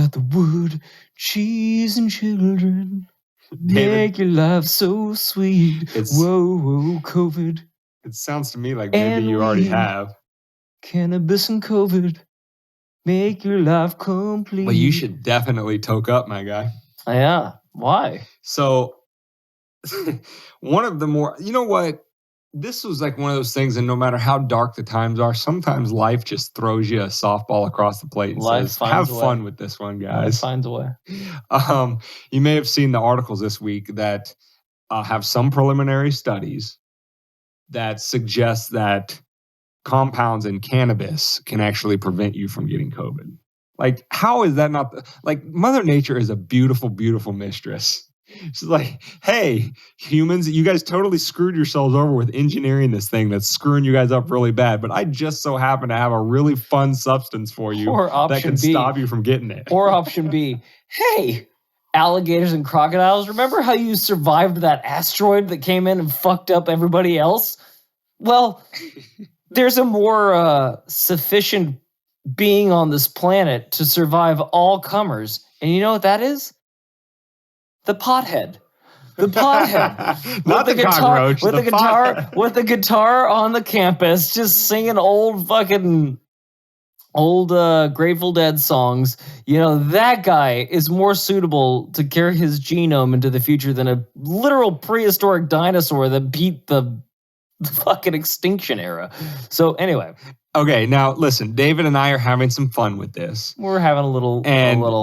got the wood, cheese, and children. Make your life so sweet. Whoa, COVID. It sounds to me like maybe you already have. Cannabis and COVID. Make your life complete. Well, you should definitely toke up, my guy. Yeah. Why? So, one of the more, you know what? This was like one of those things, and no matter how dark the times are, sometimes life just throws you a softball across the plate and says, have fun with this one, guys. Life finds a way. You may have seen the articles this week that have some preliminary studies that suggest that compounds in cannabis can actually prevent you from getting COVID. Like, how is that not? Like, Mother Nature is a beautiful, beautiful mistress. She's like, hey, humans, you guys totally screwed yourselves over with engineering this thing that's screwing you guys up really bad. But I just so happen to have a really fun substance for you that can stop you from getting it. Or option B, hey, alligators and crocodiles, remember how you survived that asteroid that came in and fucked up everybody else? Well, there's a more sufficient being on this planet to survive all comers. And you know what that is? The pothead. The pothead. Not the cockroach. With the guitar on the campus, just singing old Grateful Dead songs. You know, that guy is more suitable to carry his genome into the future than a literal prehistoric dinosaur that beat the fucking extinction era. So anyway. Okay, now listen, David and I are having some fun with this. We're having a little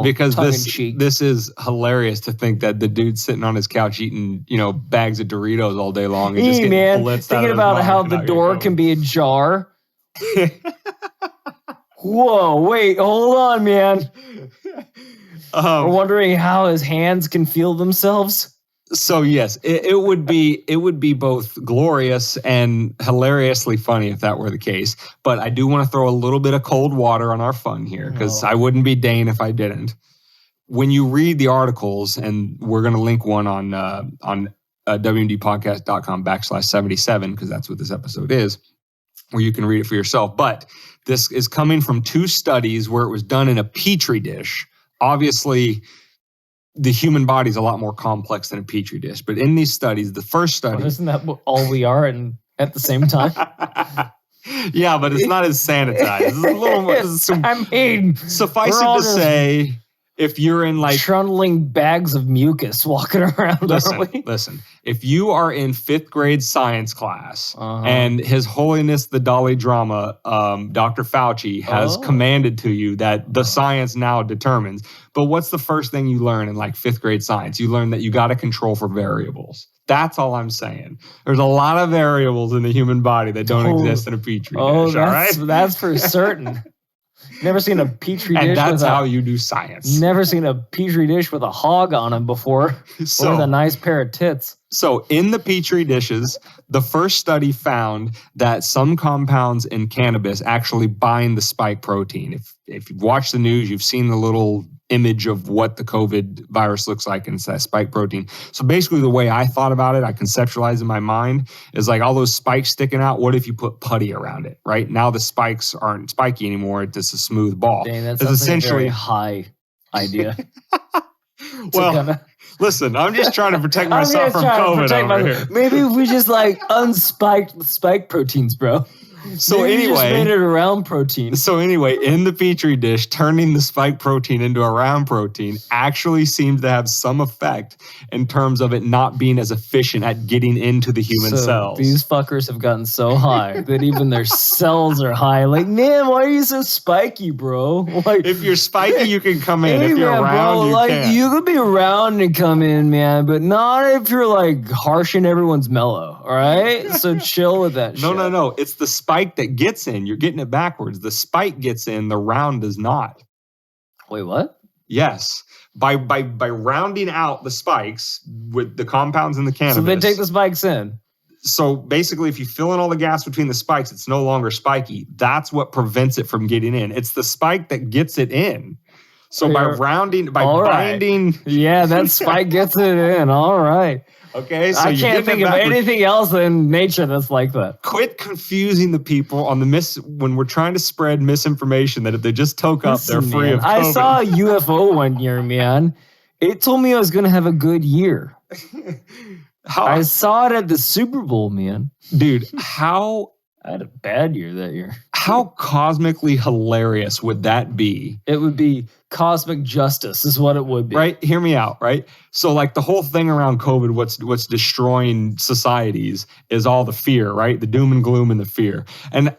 because tongue-in-cheek. this is hilarious to think that the dude's sitting on his couch eating, bags of Doritos all day long and just getting blitzed thinking about how the door can be ajar. Whoa, wait, hold on, man. We're wondering how his hands can feel themselves. So yes, it would be both glorious and hilariously funny if that were the case. But I do want to throw a little bit of cold water on our fun here because I wouldn't be Dane if I didn't. When you read the articles, and we're going to link one on wmdpodcast.com/77 because that's what this episode is, where you can read it for yourself. But this is coming from 2 studies where it was done in a petri dish. Obviously, the human body is a lot more complex than a petri dish. But in these studies, the first study... isn't that all we are and at the same time? Yeah, but it's not as sanitized. It's a little more... Suffice it to say, if you're in like... trundling bags of mucus walking around, Listen. If you are in 5th grade science class and His Holiness the Dalai Lama, Dr. Fauci, has commanded to you that the science now determines. But what's the first thing you learn in like 5th grade science? You learn that you got to control for variables. That's all I'm saying. There's a lot of variables in the human body that don't exist in a petri dish. All right? That's for certain. Never seen a petri dish. And that's how you do science. Never seen a petri dish with a hog on him before, or with a nice pair of tits. So in the petri dishes, the first study found that some compounds in cannabis actually bind the spike protein. If you've watched the news, you've seen the little image of what the COVID virus looks like, and it's that spike protein. So basically the way I thought about it, I conceptualized in my mind, is like all those spikes sticking out, what if you put putty around it, right? Now the spikes aren't spiky anymore, it's just a smooth ball. Dang, that's essentially a very high idea. Well, listen, I'm just trying to protect myself from COVID over here. Maybe if we just like unspiked the spike proteins, bro. So Maybe anyway, just made it a round protein. So anyway, in the petri dish, turning the spike protein into a round protein actually seems to have some effect in terms of it not being as efficient at getting into the human cells. These fuckers have gotten so high that even their cells are high. Like, man, why are you so spiky, bro? Like, if you're spiky, you can come in. If you're round, you can't. You could be round and come in, man, but not if you're like harsh and everyone's mellow. All right, so chill with that. No. It's the spike that gets in. You're getting it backwards. The spike gets in, the round does not. Wait, what? Yes. By rounding out the spikes with the compounds in the cannabis. So they take the spikes in. So basically, if you fill in all the gas between the spikes, it's no longer spiky. That's what prevents it from getting in. It's the spike that gets it in. So binding. Yeah, that spike gets it in. All right. Okay, so I can't think of anything else in nature that's like that. Quit confusing the people on when we're trying to spread misinformation that if they just toke up, they're free of COVID. I saw a UFO one year, man. It told me I was going to have a good year. I saw it at the Super Bowl, man. Dude, I had a bad year that year. How cosmically hilarious would that be? It would be cosmic justice is what it would be. Right? Hear me out, right? So like the whole thing around COVID, what's destroying societies is all the fear, right? The doom and gloom and the fear. And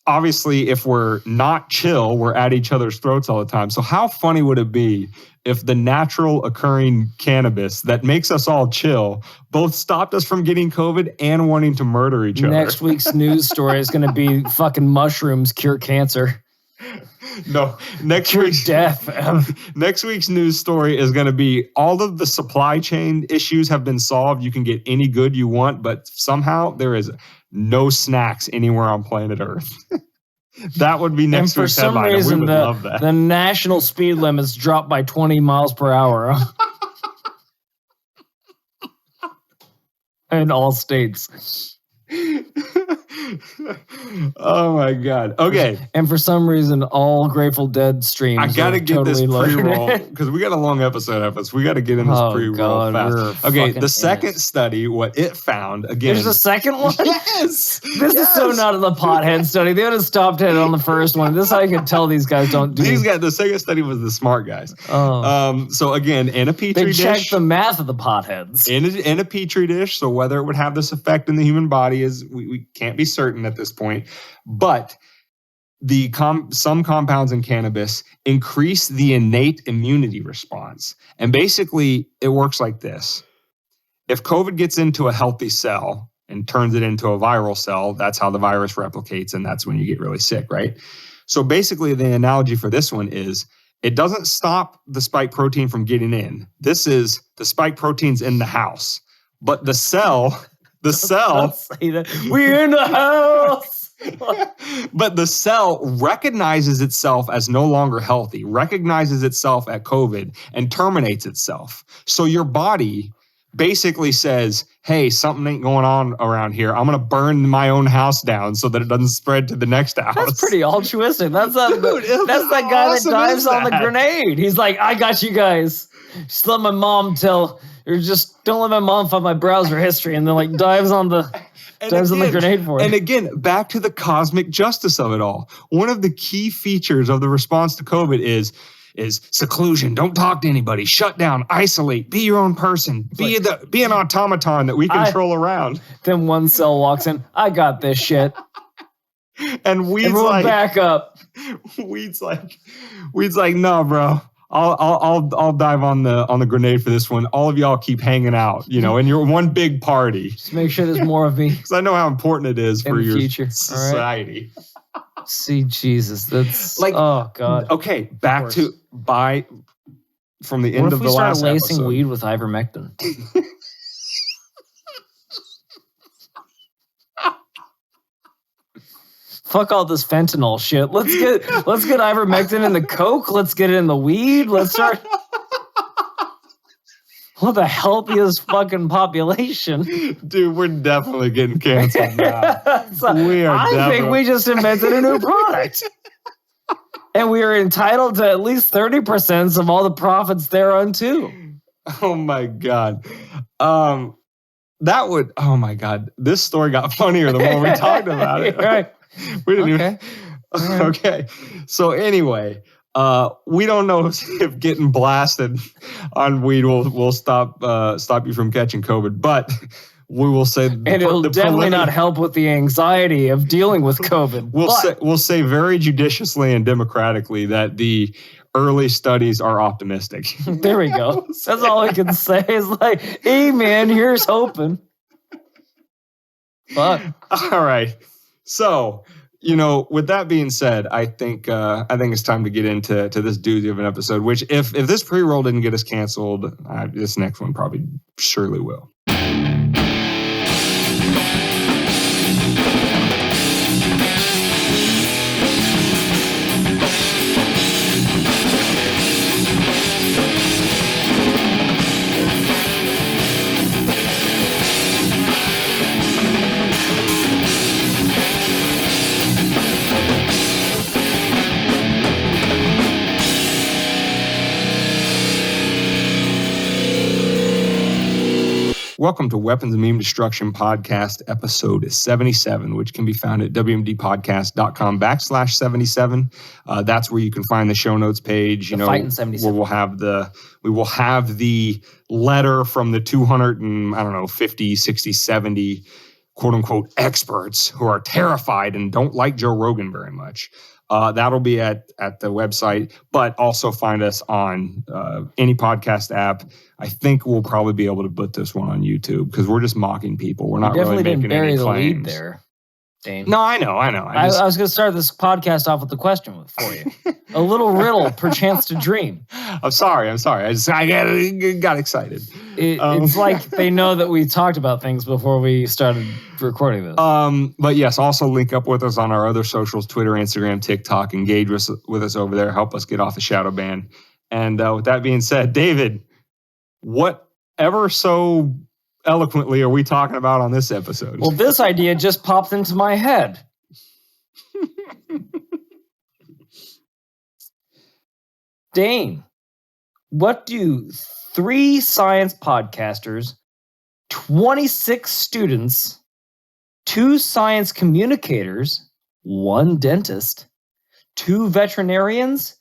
obviously, if we're not chill, we're at each other's throats all the time. So how funny would it be if the natural occurring cannabis that makes us all chill both stopped us from getting COVID and wanting to murder each other? Next week's news story is going to be fucking mushrooms cure cancer. No, next week's death. Next week's news story is going to be all of the supply chain issues have been solved. You can get any good you want, but somehow there is no snacks anywhere on planet Earth. That would be next week's headline. And for some reason, love that. The national speed limit's dropped by 20 miles per hour. In all states. Oh my God. Okay. And for some reason, all Grateful Dead streams. I gotta get this pre-roll because we got a long episode of us. We got to get in this pre-roll fast. Okay. The second study, what it found again. There's a second one. Yes. This is so not the pothead study. They would have stopped it on the first one. This is how you can tell these guys don't do. These guys. The second study was the smart guys. Oh. So again, in a petri dish. They checked the math of the potheads. In a petri dish. So whether it would have this effect in the human body is we can't be certain at this point, but some compounds in cannabis increase the innate immunity response. And basically, it works like this. If COVID gets into a healthy cell and turns it into a viral cell, that's how the virus replicates, and that's when you get really sick, right? So basically, the analogy for this one is it doesn't stop the spike protein from getting in. This is the spike protein's in the house, but the cell... We're in the house. But the cell recognizes itself as no longer healthy, recognizes itself at COVID, and terminates itself. So your body basically says, hey, something ain't going on around here. I'm going to burn my own house down so that it doesn't spread to the next house. That's pretty altruistic. That's that guy that dives on the grenade. He's like, I got you guys. Just let my mom don't let my mom find my browser history, and then like dives on the grenade for it. And again, back to the cosmic justice of it all. One of the key features of the response to COVID is seclusion. Don't talk to anybody. Shut down. Isolate. Be your own person. Be an automaton that we control around. Then one cell walks in. I got this shit. And Weed's like, back up. Weed's like, no, bro. I'll dive on the grenade for this one. All of y'all keep hanging out, and you're one big party. Just make sure there's more of me. Because I know how important it is for your future. Society. Right. See, Jesus, that's like, oh God. Okay, back to from the end of the last episode. What if we start lacing weed with ivermectin? Fuck all this fentanyl shit. Let's get ivermectin in the coke. Let's get it in the weed. Let's start. What the healthiest fucking population. Dude, we're definitely getting canceled now. I think we just invented a new product. And we are entitled to at least 30% of all the profits thereon too. Oh my God. Oh my God. This story got funnier the more we talked about it. Right. We didn't even. Right. Okay. So anyway, we don't know if getting blasted on weed will stop you from catching COVID, but we will say, and it'll definitely not help with the anxiety of dealing with COVID. We'll say very judiciously and democratically that the early studies are optimistic. There we go. That's all I can say is like, hey man, here's hoping. Fuck. All right. So, with that being said, I think it's time to get into this doozy of an episode, which if this pre-roll didn't get us canceled, this next one probably surely will. Welcome to Weapons of Meme Destruction Podcast, episode 77, which can be found at wmdpodcast.com/77. That's where you can find the show notes page. Fighting 77. Where we will have the letter from the 250, 60, 70 quote unquote experts who are terrified and don't like Joe Rogan very much. That'll be at the website, but also find us on any podcast app. I think we'll probably be able to put this one on YouTube because we're just mocking people. We're not really making any claims. Definitely didn't bury the lead there, Dane. No, I know. I was going to start this podcast off with a question for you. A little riddle, perchance to dream. I'm sorry. I got excited. It's like they know that we talked about things before we started recording this. But yes, also link up with us on our other socials, Twitter, Instagram, TikTok. Engage with us over there. Help us get off the shadow ban. And with that being said, David, what ever so eloquently are we talking about on this episode? Well, this idea just popped into my head. Dane, what do 3 science podcasters, 26 students, 2 science communicators, 1 dentist, 2 veterinarians,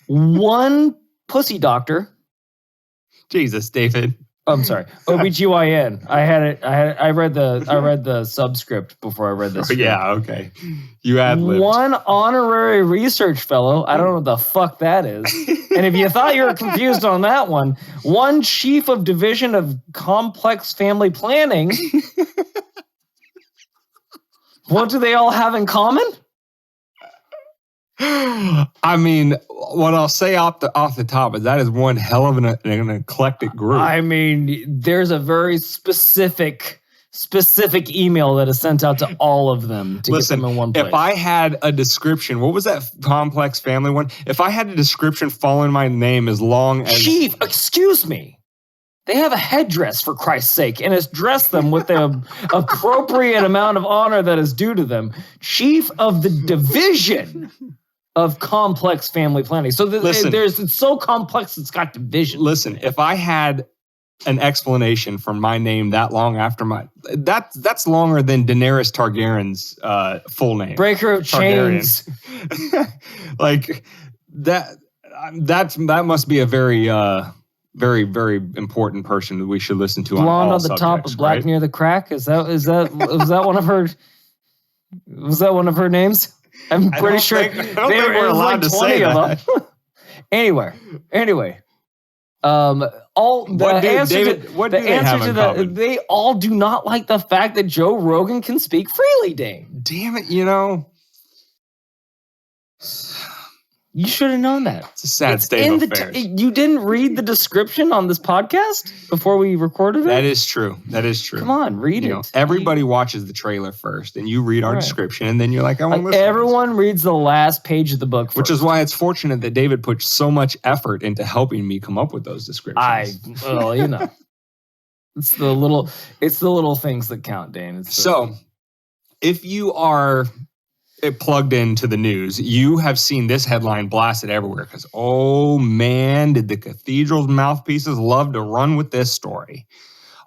1 pussy doctor. Jesus, David. I'm sorry, OBGYN. I read the subscript before I read this. Yeah, okay. You ad-libbed. 1 honorary research fellow. I don't know what the fuck that is. And if you thought you were confused on that one, 1 chief of division of complex family planning. What do they all have in common? I mean, what I'll say off the top is that is one hell of an eclectic group. I mean, there's a very specific email that is sent out to all of them to get them in one place. If I had a description, what was that complex family one? If I had a description following my name as long as... Chief, excuse me. They have a headdress, for Christ's sake, and it's dressed them with the appropriate amount of honor that is due to them. Chief of the division of complex family planning. So it's so complex, it's got division. Listen, if I had an explanation for my name that long after that's longer than Daenerys Targaryen's full name. Breaker of chains. Like that must be a very very, very important person that we should listen to. Blonde on the subjects, top of black near the crack. Was that one of her names? I'm pretty sure. I don't think we're allowed to say that. Anyway. They all do not like the fact that Joe Rogan can speak freely, Dane. Damn it, You should have known that. It's a sad state of affairs. You didn't read the description on this podcast before we recorded it? That is true. Come on, read it. Everybody watches the trailer first, and you read our description, and then you're like, I want to listen. Everyone reads the last page of the book first. Which is why it's fortunate that David put so much effort into helping me come up with those descriptions. It's the little things that count, Dane. So, if you are plugged into the news, you have seen this headline blasted everywhere because, oh man, did the cathedral's mouthpieces love to run with this story.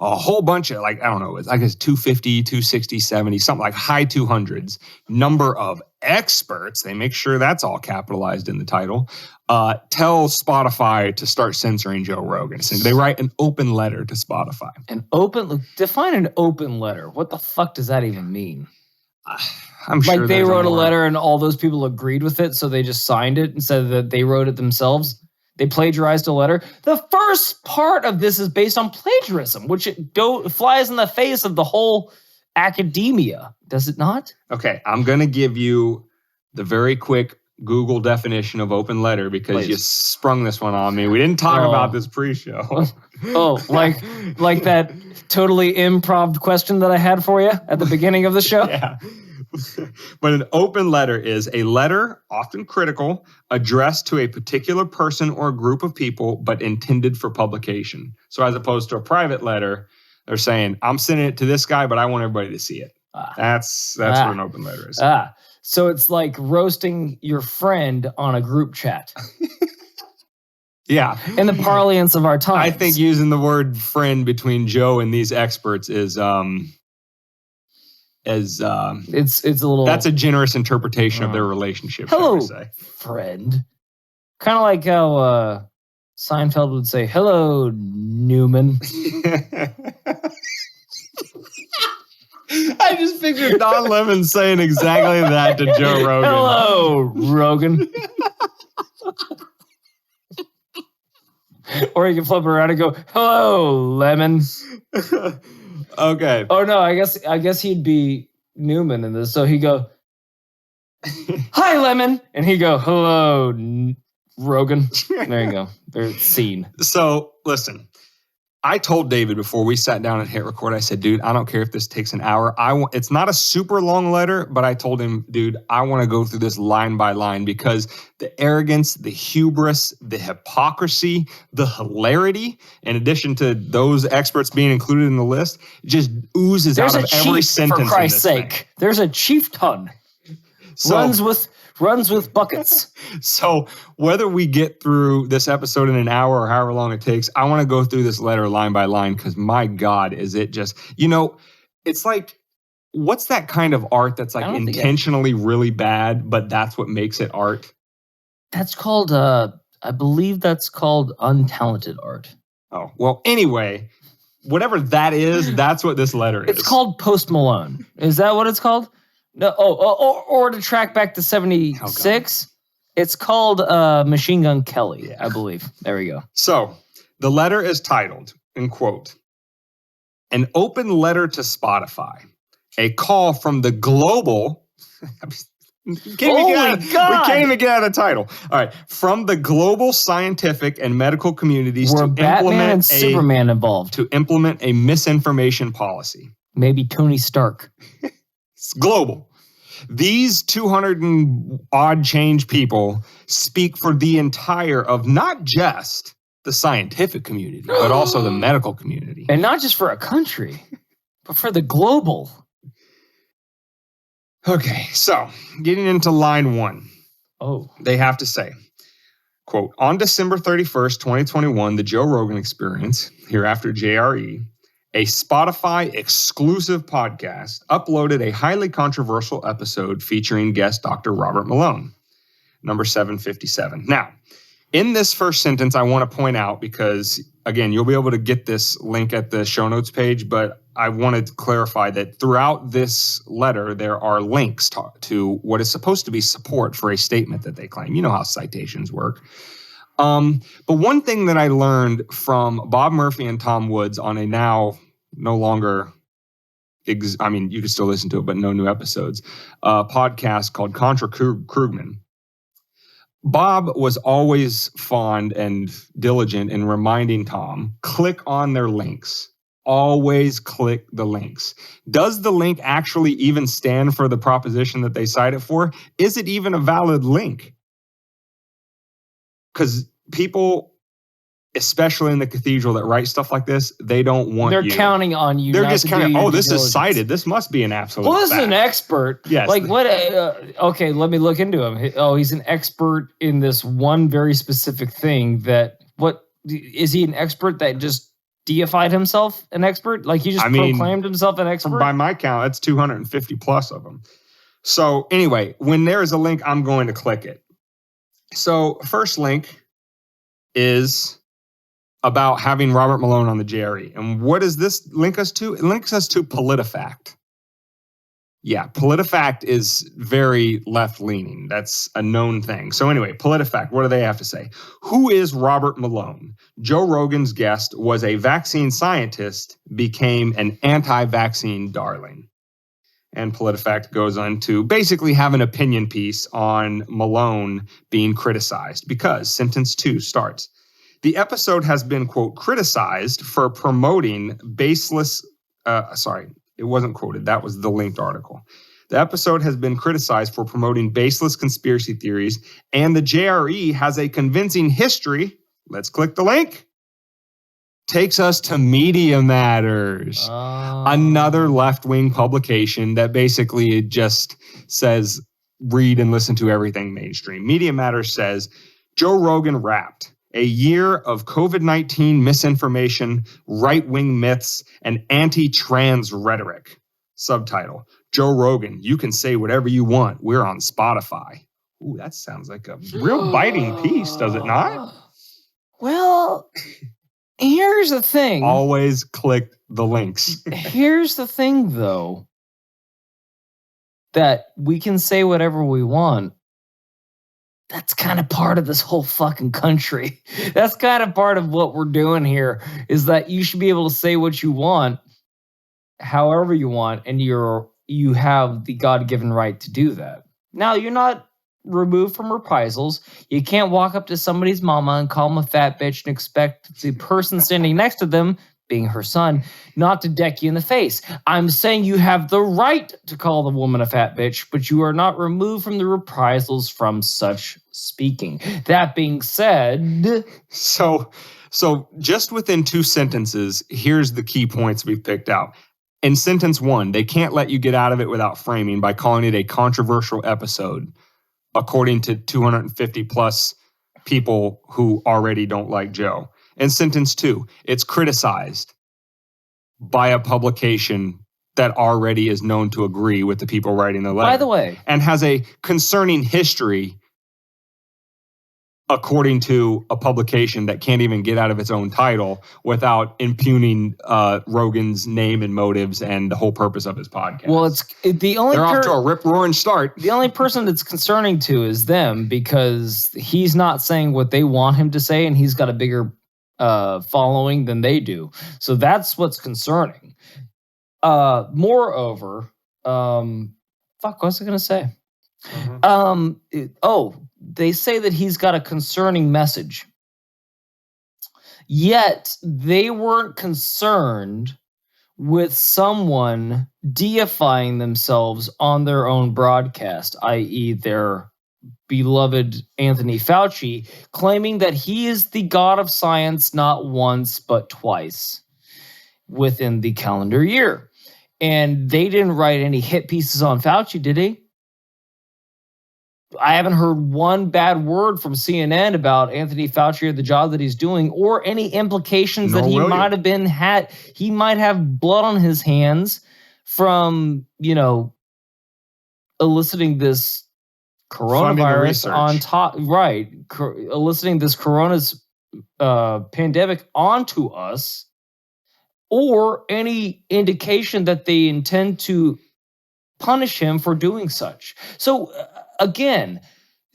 A whole bunch of, I don't know, I guess 250, 260, 70, something like high 200s. Number of experts, they make sure that's all capitalized in the title, tell Spotify to start censoring Joe Rogan. So they write an open letter to Spotify. Define an open letter. What the fuck does that even mean? I'm sure they wrote a letter and all those people agreed with it, so they just signed it instead of that they wrote it themselves. They plagiarized a letter. The first part of this is based on plagiarism, which flies in the face of the whole academia, does it not? Okay, I'm going to give you the very quick Google definition of open letter because you sprung this one on me. We didn't talk about this pre-show. Like that totally improv question that I had for you at the beginning of the show? Yeah. But an open letter is a letter, often critical, addressed to a particular person or group of people, but intended for publication. So as opposed to a private letter, they're saying, I'm sending it to this guy, but I want everybody to see it. That's what an open letter is. So it's like roasting your friend on a group chat. Yeah. In the parlance of our times. I think using the word friend between Joe and these experts is it's a little. That's a generous interpretation of their relationship. Hello, shall we say. friend. Kind of like how Seinfeld would say, "Hello, Newman." I just pictured Don Lemon saying exactly that to Joe Rogan. Hello, Rogan. Or you can flip around and go, "Hello, Lemon." Okay. Oh no, I guess he'd be Newman in this. So he'd go, "Hi, Lemon," and he'd go, "Hello, Rogan." There you go. There's scene. So listen, I told David before we sat down and hit record, I said, dude, I don't care if this takes an hour. It's not a super long letter, but I told him, dude, I want to go through this line by line because the arrogance, the hubris, the hypocrisy, the hilarity, in addition to those experts being included in the list, just oozes out of every sentence. For Christ's sake. There's a chieftain. Runs with buckets. So whether we get through this episode in an hour or however long it takes, I want to go through this letter line by line because my God, is it just, it's like, what's that kind of art that's like intentionally really bad, but that's what makes it art? That's called, I believe that's called untalented art. Oh, well, anyway, whatever that is, that's what this letter is. It's called Post Malone. Is that what it's called? No, or to track back to 76, it's called Machine Gun Kelly, I believe. There we go. So the letter is titled, in quote, "An open letter to Spotify, a call from the global." We can't even get out of the title. All right, from the global scientific and medical communities were Batman and Superman involved to implement a misinformation policy. Maybe Tony Stark. It's global. These 200 and odd change people speak for the entire of not just the scientific community, but also the medical community. And not just for a country, but for the global. Okay, so getting into line 1. Oh. They have to say, quote, "On December 31st, 2021, the Joe Rogan Experience, hereafter JRE, a Spotify exclusive podcast, uploaded a highly controversial episode featuring guest Dr. Robert Malone, number 757. Now, in this first sentence, I want to point out, because, again, you'll be able to get this link at the show notes page, but I wanted to clarify that throughout this letter, there are links to what is supposed to be support for a statement that they claim. You know how citations work. But one thing that I learned from Bob Murphy and Tom Woods on a now no longer, you can still listen to it, but no new episodes, podcast called Contra Krugman. Bob was always fond and diligent in reminding Tom, click on their links. Always click the links. Does the link actually even stand for the proposition that they cite it for? Is it even a valid link? Because people, especially in the cathedral that write stuff like this, they don't want They're counting on you. They're just counting, this is cited. This must be an absolute Well, this fact. is an expert. Yes. Like what? Okay, let me look into him. Oh, he's an expert in this one very specific thing that, is he an expert that just deified himself an expert? Like he just proclaimed himself an expert? By my count, that's 250 plus of them. So anyway, when there is a link, I'm going to click it. So first link is about having Robert Malone on the JRE. And what does this link us to? It links us to PolitiFact. Yeah, PolitiFact is very left-leaning. That's a known thing. So anyway, PolitiFact, what do they have to say? Who is Robert Malone? Joe Rogan's guest was a vaccine scientist, became an anti-vaccine darling. And PolitiFact goes on to basically have an opinion piece on Malone being criticized because sentence 2 starts. The episode has been, quote, criticized for promoting baseless, it wasn't quoted. That was the linked article. The episode has been criticized for promoting baseless conspiracy theories, and the JRE has a convincing history. Let's click the link. Takes us to Media Matters, another left-wing publication that basically just says, read and listen to everything mainstream. Media Matters says, Joe Rogan rapped. A year of COVID-19 misinformation, right-wing myths, and anti-trans rhetoric. Subtitle, Joe Rogan, you can say whatever you want. We're on Spotify. Ooh, that sounds like a real biting piece, does it not? Well, here's the thing. Always click the links. Here's the thing, though. That we can say whatever we want. That's kind of part of this whole fucking country. That's kind of part of what we're doing here, is that you should be able to say what you want, however you want, and you have the God-given right to do that. Now, you're not removed from reprisals. You can't walk up to somebody's mama and call them a fat bitch and expect the person standing next to them, being her son, not to deck you in the face. I'm saying you have the right to call the woman a fat bitch, but you are not removed from the reprisals from such speaking. That being said... So just within 2 sentences, here's the key points we've picked out. In sentence 1, they can't let you get out of it without framing by calling it a controversial episode, according to 250 plus people who already don't like Joe. In sentence 2, it's criticized by a publication that already is known to agree with the people writing the letter. By the way. And has a concerning history, according to a publication that can't even get out of its own title without impugning Rogan's name and motives and the whole purpose of his podcast. Well, they're off to a rip-roaring start. The only person that's concerning to is them, because he's not saying what they want him to say, and he's got a bigger following than they do. So that's what's concerning. Moreover, what was I going to say? Mm-hmm. They say that he's got a concerning message. Yet they weren't concerned with someone deifying themselves on their own broadcast, i.e. their beloved Anthony Fauci, claiming that he is the god of science not once but twice within the calendar year. And they didn't write any hit pieces on Fauci, did he? I haven't heard one bad word from CNN about Anthony Fauci or the job that he's doing, or any implications that he might have he might have blood on his hands from, eliciting this coronavirus on top, right? Eliciting this corona's pandemic onto us, or any indication that they intend to punish him for doing such. So again,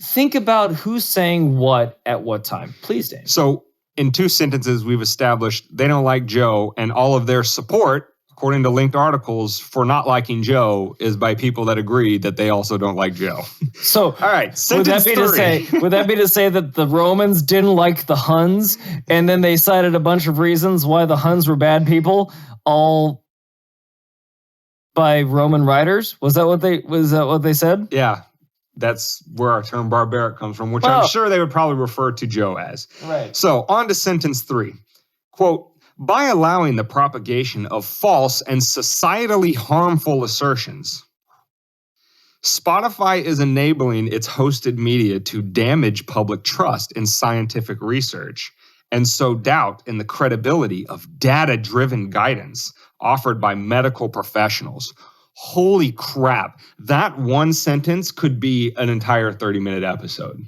think about who's saying what at what time. Please, Dave. So in 2 sentences, we've established they don't like Joe, and all of their support, according to linked articles, for not liking Joe is by people that agree that they also don't like Joe. So, all right, sentence 3. Would that be to say that the Romans didn't like the Huns, and then they cited a bunch of reasons why the Huns were bad people, all by Roman writers? Was that what they said? Yeah. That's where our term barbaric comes from, which I'm sure they would probably refer to Joe as. Right. So on to sentence 3. Quote, by allowing the propagation of false and societally harmful assertions, Spotify is enabling its hosted media to damage public trust in scientific research and sow doubt in the credibility of data-driven guidance offered by medical professionals. Holy crap. That one sentence could be an entire 30-minute episode.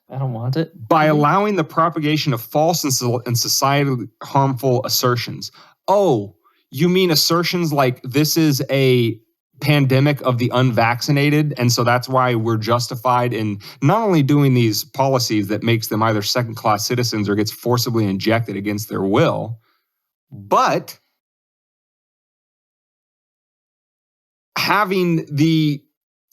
I don't want it. By allowing the propagation of false and societally harmful assertions. Oh, you mean assertions like this is a pandemic of the unvaccinated, and so that's why we're justified in not only doing these policies that makes them either second-class citizens or gets forcibly injected against their will, but having the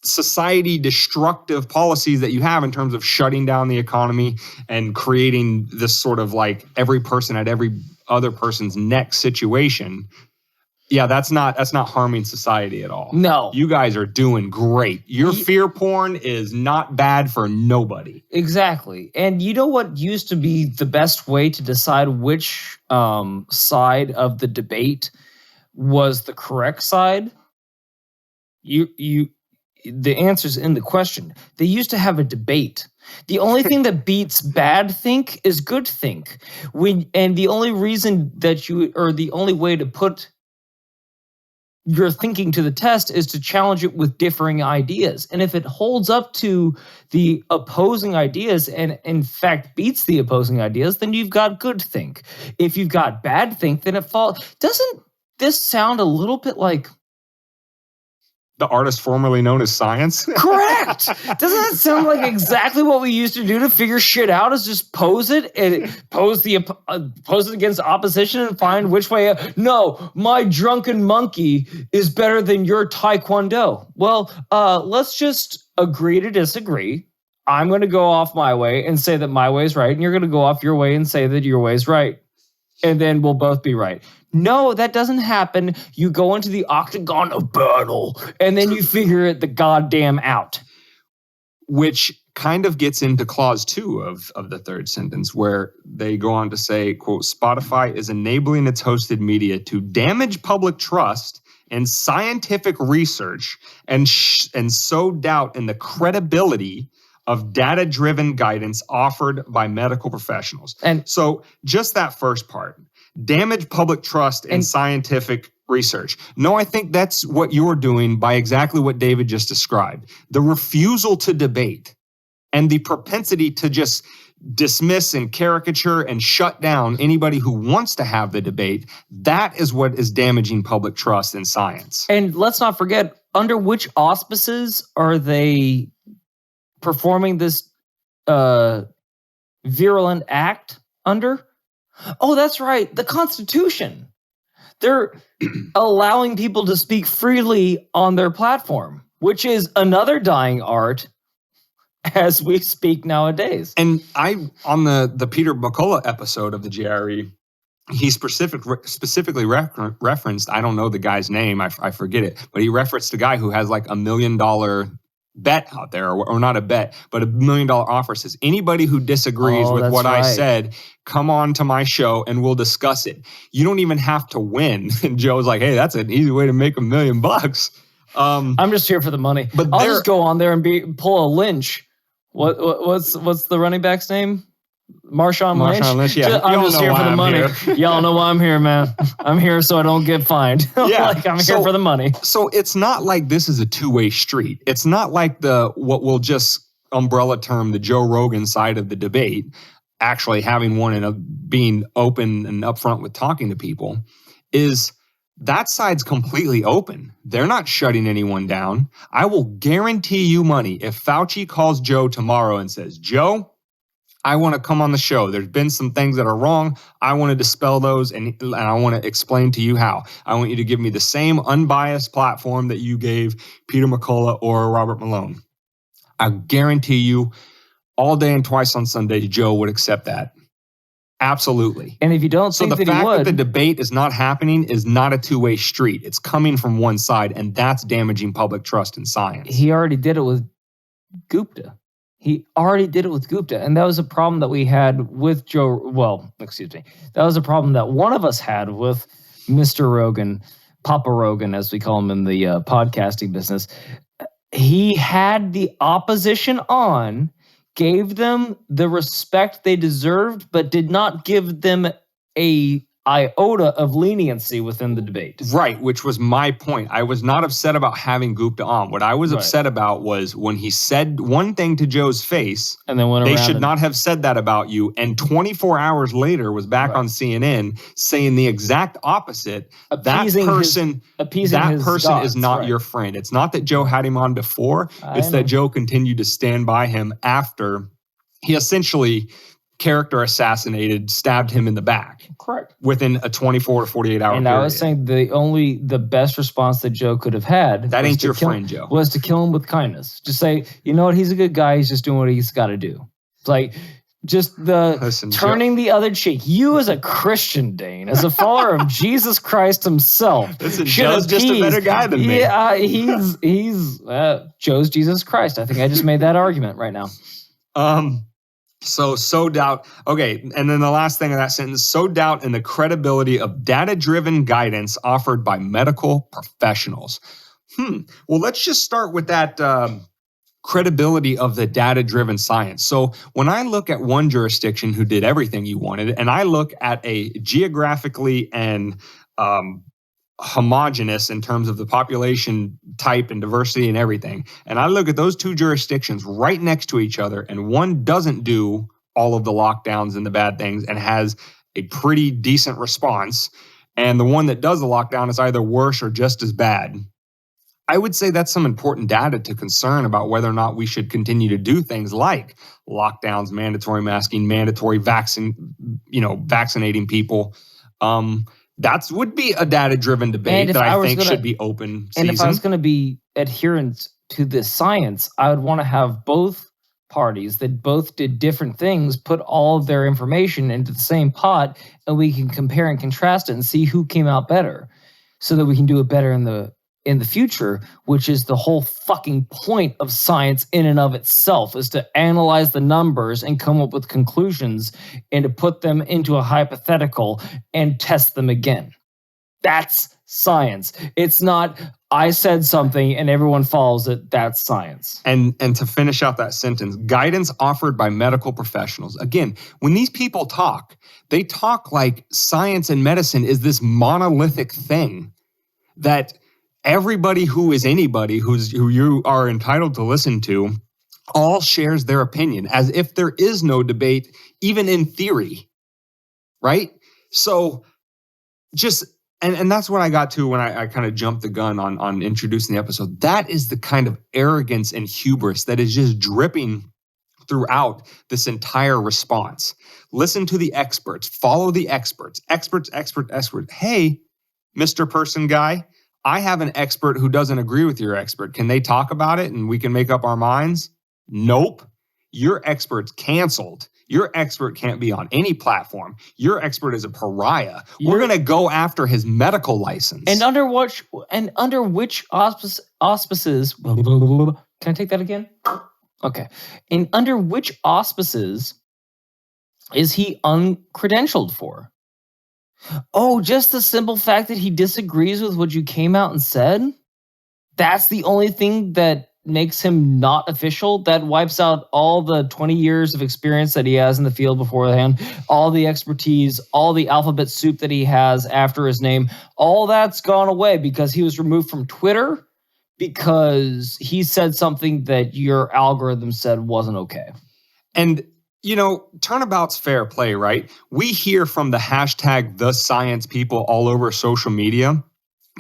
society destructive policies that you have in terms of shutting down the economy and creating this sort of like every person at every other person's neck situation. Yeah, that's not harming society at all. No. You guys are doing great. Your fear porn is not bad for nobody. Exactly. And you know what used to be the best way to decide which side of the debate was the correct side? the answer's in the question. They used to have a debate. The only thing that beats bad think is good think. And the only reason that the only way to put your thinking to the test is to challenge it with differing ideas. And if it holds up to the opposing ideas and in fact beats the opposing ideas, then you've got good think. If you've got bad think, then it falls. Doesn't this sound a little bit like the artist formerly known as science? Correct. Doesn't it sound like exactly what we used to do to figure shit out? Is just pose it and pose it against opposition and find which way. No, my drunken monkey is better than your taekwondo. Well, let's just agree to disagree. I'm going to go off my way and say that my way is right, and you're going to go off your way and say that your way is right, and then we'll both be right. No, that doesn't happen. You go into the octagon of battle, and then you figure it the goddamn out. Which kind of gets into clause 2 of the third sentence, where they go on to say, quote, Spotify is enabling its hosted media to damage public trust and scientific research and sow doubt in the credibility of data-driven guidance offered by medical professionals. And so just that first part, damage public trust and scientific research. No, I think that's what you're doing by exactly what David just described. The refusal to debate and the propensity to just dismiss and caricature and shut down anybody who wants to have the debate, that is what is damaging public trust in science. And let's not forget, under which auspices are they performing this virulent act under? Oh, that's right. The Constitution. They're allowing people to speak freely on their platform, which is another dying art as we speak nowadays. And on the Peter McCullough episode of the GRE, he specifically referenced, I don't know the guy's name, I forget it, but he referenced a guy who has like $1 million bet out there, or not a bet, but $1 million offer. Says anybody who disagrees with what I said, come on to my show and we'll discuss it. You don't even have to win. And Joe's like, hey, that's an easy way to make $1 million bucks. I'm just here for the money. But I'll just go on there and pull a Lynch. What's the running back's name? Marshawn Lynch. Yeah. I'm just here for the money. Y'all know why I'm here, man. I'm here so I don't get fined. Yeah. Like I'm here for the money. So it's not like this is a two-way street. It's not like what we'll just umbrella term the Joe Rogan side of the debate, actually having one and being open and upfront with talking to people, is that side's completely open. They're not shutting anyone down. I will guarantee you money if Fauci calls Joe tomorrow and says, Joe, I want to come on the show. There's been some things that are wrong. I want to dispel those, and I want to explain to you how. I want you to give me the same unbiased platform that you gave Peter McCullough or Robert Malone. I guarantee you all day and twice on Sunday, Joe would accept that. Absolutely. And if you don't think that he would... So the fact that the debate is not happening is not a two-way street. It's coming from one side, and that's damaging public trust in science. He already did it with Gupta. And that was a problem that we had with that was a problem that one of us had with Mr. Rogan, Papa Rogan, as we call him in the podcasting business. He had the opposition on, gave them the respect they deserved, but did not give them a iota of leniency within the debate. Right, which was my point. I was not upset about having Gupta on. What I was upset about was when he said one thing to Joe's face, and then they should not have said that about you, and 24 hours later was back on CNN saying the exact opposite. That person is not your friend. It's not that Joe had him on before. It's that Joe continued to stand by him after he essentially stabbed him in the back. Correct. Within a 24 to 48 hour period. And I was saying the best response that Joe could have had. That ain't your friend, Joe. Was to kill him with kindness. Just say, you know what, he's a good guy. He's just doing what he's got to do. It's like just turning the other cheek. You as a Christian, Dane, as a follower of Jesus Christ himself. Listen, Joe's just a better guy than me. Yeah, he's Joe's Jesus Christ. I think I just made that argument right now. So doubt. Okay, and then the last thing of that sentence, so doubt in the credibility of data-driven guidance offered by medical professionals. Well, let's just start with that credibility of the data-driven science. So when I look at one jurisdiction who did everything you wanted, and I look at a geographically and homogenous in terms of the population type and diversity and everything, and I look at those two jurisdictions right next to each other, and one doesn't do all of the lockdowns and the bad things and has a pretty decent response, and the one that does the lockdown is either worse or just as bad, I would say that's some important data to concern about whether or not we should continue to do things like lockdowns, mandatory masking, mandatory vaccinating people. That would be a data-driven debate that I think should be open season. And if I was going to be adherent to this science, I would want to have both parties that both did different things put all of their information into the same pot, and we can compare and contrast it and see who came out better, so that we can do it better in the future, which is the whole fucking point of science in and of itself, is to analyze the numbers and come up with conclusions and to put them into a hypothetical and test them again. That's science. It's not, I said something and everyone follows it. That's science. And to finish out that sentence, guidance offered by medical professionals. Again, when these people talk, they talk like science and medicine is this monolithic thing that everybody who is anybody who you are entitled to listen to all shares their opinion, as if there is no debate, even in theory, right? So just, and that's what I got to when I kind of jumped the gun on introducing the episode. That is the kind of arrogance and hubris that is just dripping throughout this entire response. Listen to the experts, follow the experts, expert. Hey, Mr. Person Guy, I have an expert who doesn't agree with your expert. Can they talk about it and we can make up our minds? Nope. Your expert's canceled. Your expert can't be on any platform. Your expert is a pariah. We're going to go after his medical license. And under which auspices? Can I take that again? Okay. And under which auspices is he uncredentialed for? Oh, just the simple fact that he disagrees with what you came out and said? That's the only thing that makes him not official? That wipes out all the 20 years of experience that he has in the field beforehand, all the expertise, all the alphabet soup that he has after his name. All that's gone away because he was removed from Twitter because he said something that your algorithm said wasn't okay. And turnabout's fair play, right? We hear from the hashtag the science people all over social media,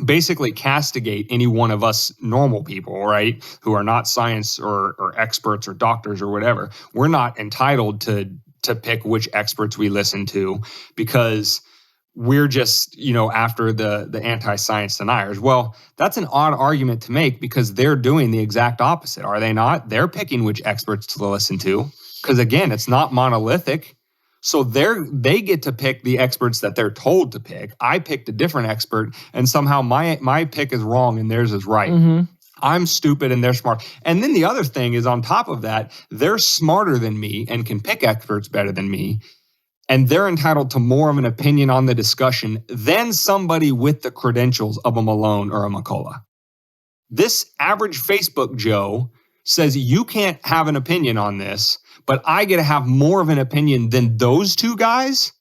basically castigate any one of us normal people, right? Who are not science or experts or doctors or whatever. We're not entitled to pick which experts we listen to because we're just, after the anti-science deniers. Well, that's an odd argument to make because they're doing the exact opposite, are they not? They're picking which experts to listen to. Because again, it's not monolithic. So they get to pick the experts that they're told to pick. I picked a different expert and somehow my pick is wrong and theirs is right. Mm-hmm. I'm stupid and they're smart. And then the other thing is on top of that, they're smarter than me and can pick experts better than me. And they're entitled to more of an opinion on the discussion than somebody with the credentials of a Malone or a McCullough. This average Facebook Joe says you can't have an opinion on this, but I get to have more of an opinion than those two guys.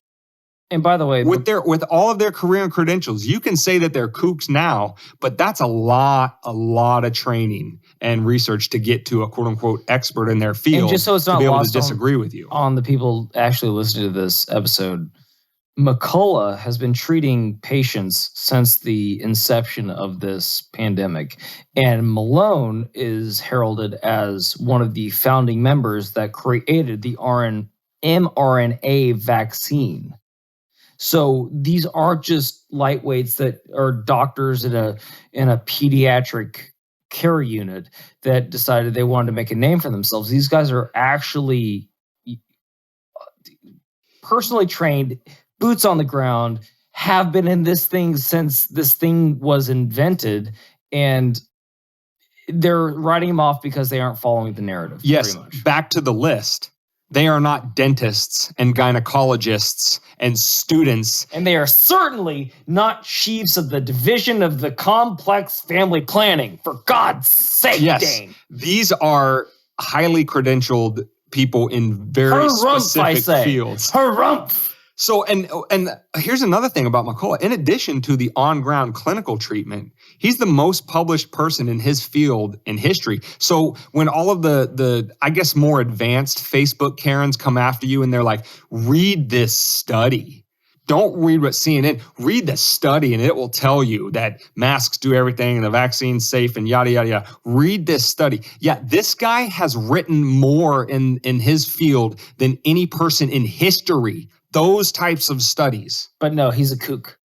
And by the way, with all of their career and credentials, you can say that they're kooks now, but that's a lot of training and research to get to a quote unquote expert in their field. And just so it's not to be able lost to disagree with you on the people actually listening to this episode, McCullough has been treating patients since the inception of this pandemic. And Malone is heralded as one of the founding members that created the mRNA vaccine. So these aren't just lightweights that are doctors in a pediatric care unit that decided they wanted to make a name for themselves. These guys are actually personally trained, boots on the ground, have been in this thing since this thing was invented, and they're writing them off because they aren't following the narrative. Yes, back to the list. They are not dentists and gynecologists and students. And they are certainly not chiefs of the division of the complex family planning. For God's sake, Dane. These are highly credentialed people in very specific fields. Harumph! So, and here's another thing about McCullough. In addition to the on-ground clinical treatment, he's the most published person in his field in history. So when all of the I guess, more advanced Facebook Karens come after you and they're like, read this study. Don't read what CNN, read the study and it will tell you that masks do everything and the vaccine's safe and yada, yada, yada. Read this study. Yeah, this guy has written more in his field than any person in history. Those types of studies. But no, he's a kook.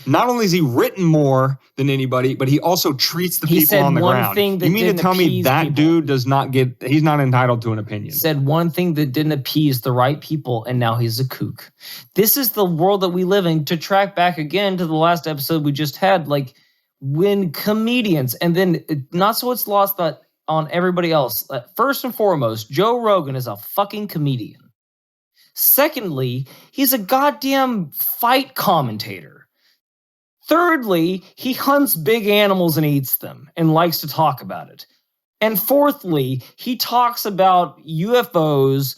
Not only has he written more than anybody, but he also treats the people on the ground. You mean to tell me that dude he's not entitled to an opinion? Said one thing that didn't appease the right people, and now he's a kook. This is the world that we live in. To track back again to the last episode we just had, like when comedians, and then not so it's lost that on everybody else. First and foremost, Joe Rogan is a fucking comedian. Secondly, he's a goddamn fight commentator. Thirdly, he hunts big animals and eats them and likes to talk about it. And fourthly, he talks about UFOs,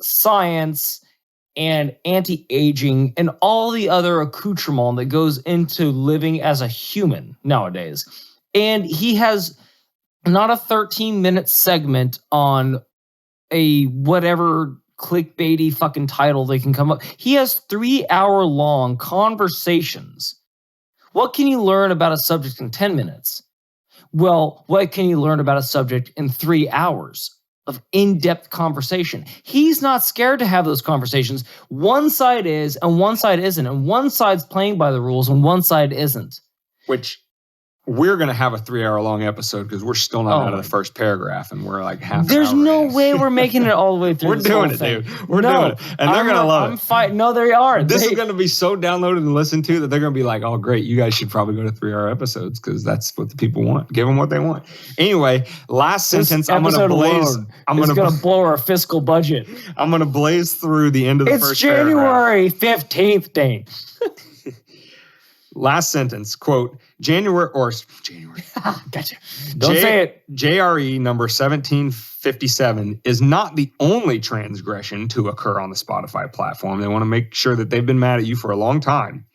science, and anti-aging and all the other accoutrement that goes into living as a human nowadays. And he has not a 13-minute segment on a whatever clickbaity fucking title they can come up. He has 3-hour-long conversations. What can you learn about a subject in 10 minutes? Well, what can you learn about a subject in 3 hours of in-depth conversation? He's not scared to have those conversations. One side is and one side isn't. And one side's playing by the rules and one side isn't. Which we're going to have a 3-hour-long episode because we're still not out of the first paragraph and we're like half There's no way we're making it all the way through. We're doing it, dude. We're doing it. And they're going to love it. I'm fighting. No, they are. This is going to be so downloaded and listened to that they're going to be like, oh, great. You guys should probably go to 3-hour episodes because that's what the people want. Give them what they want. Anyway, last sentence. I'm going to blaze. It's going to blow our fiscal budget. I'm going to blaze through the end of the first paragraph. It's January 15th, Dane. Last sentence, quote, January. Gotcha. Don't say it. JRE number 1757 is not the only transgression to occur on the Spotify platform. They want to make sure that they've been mad at you for a long time,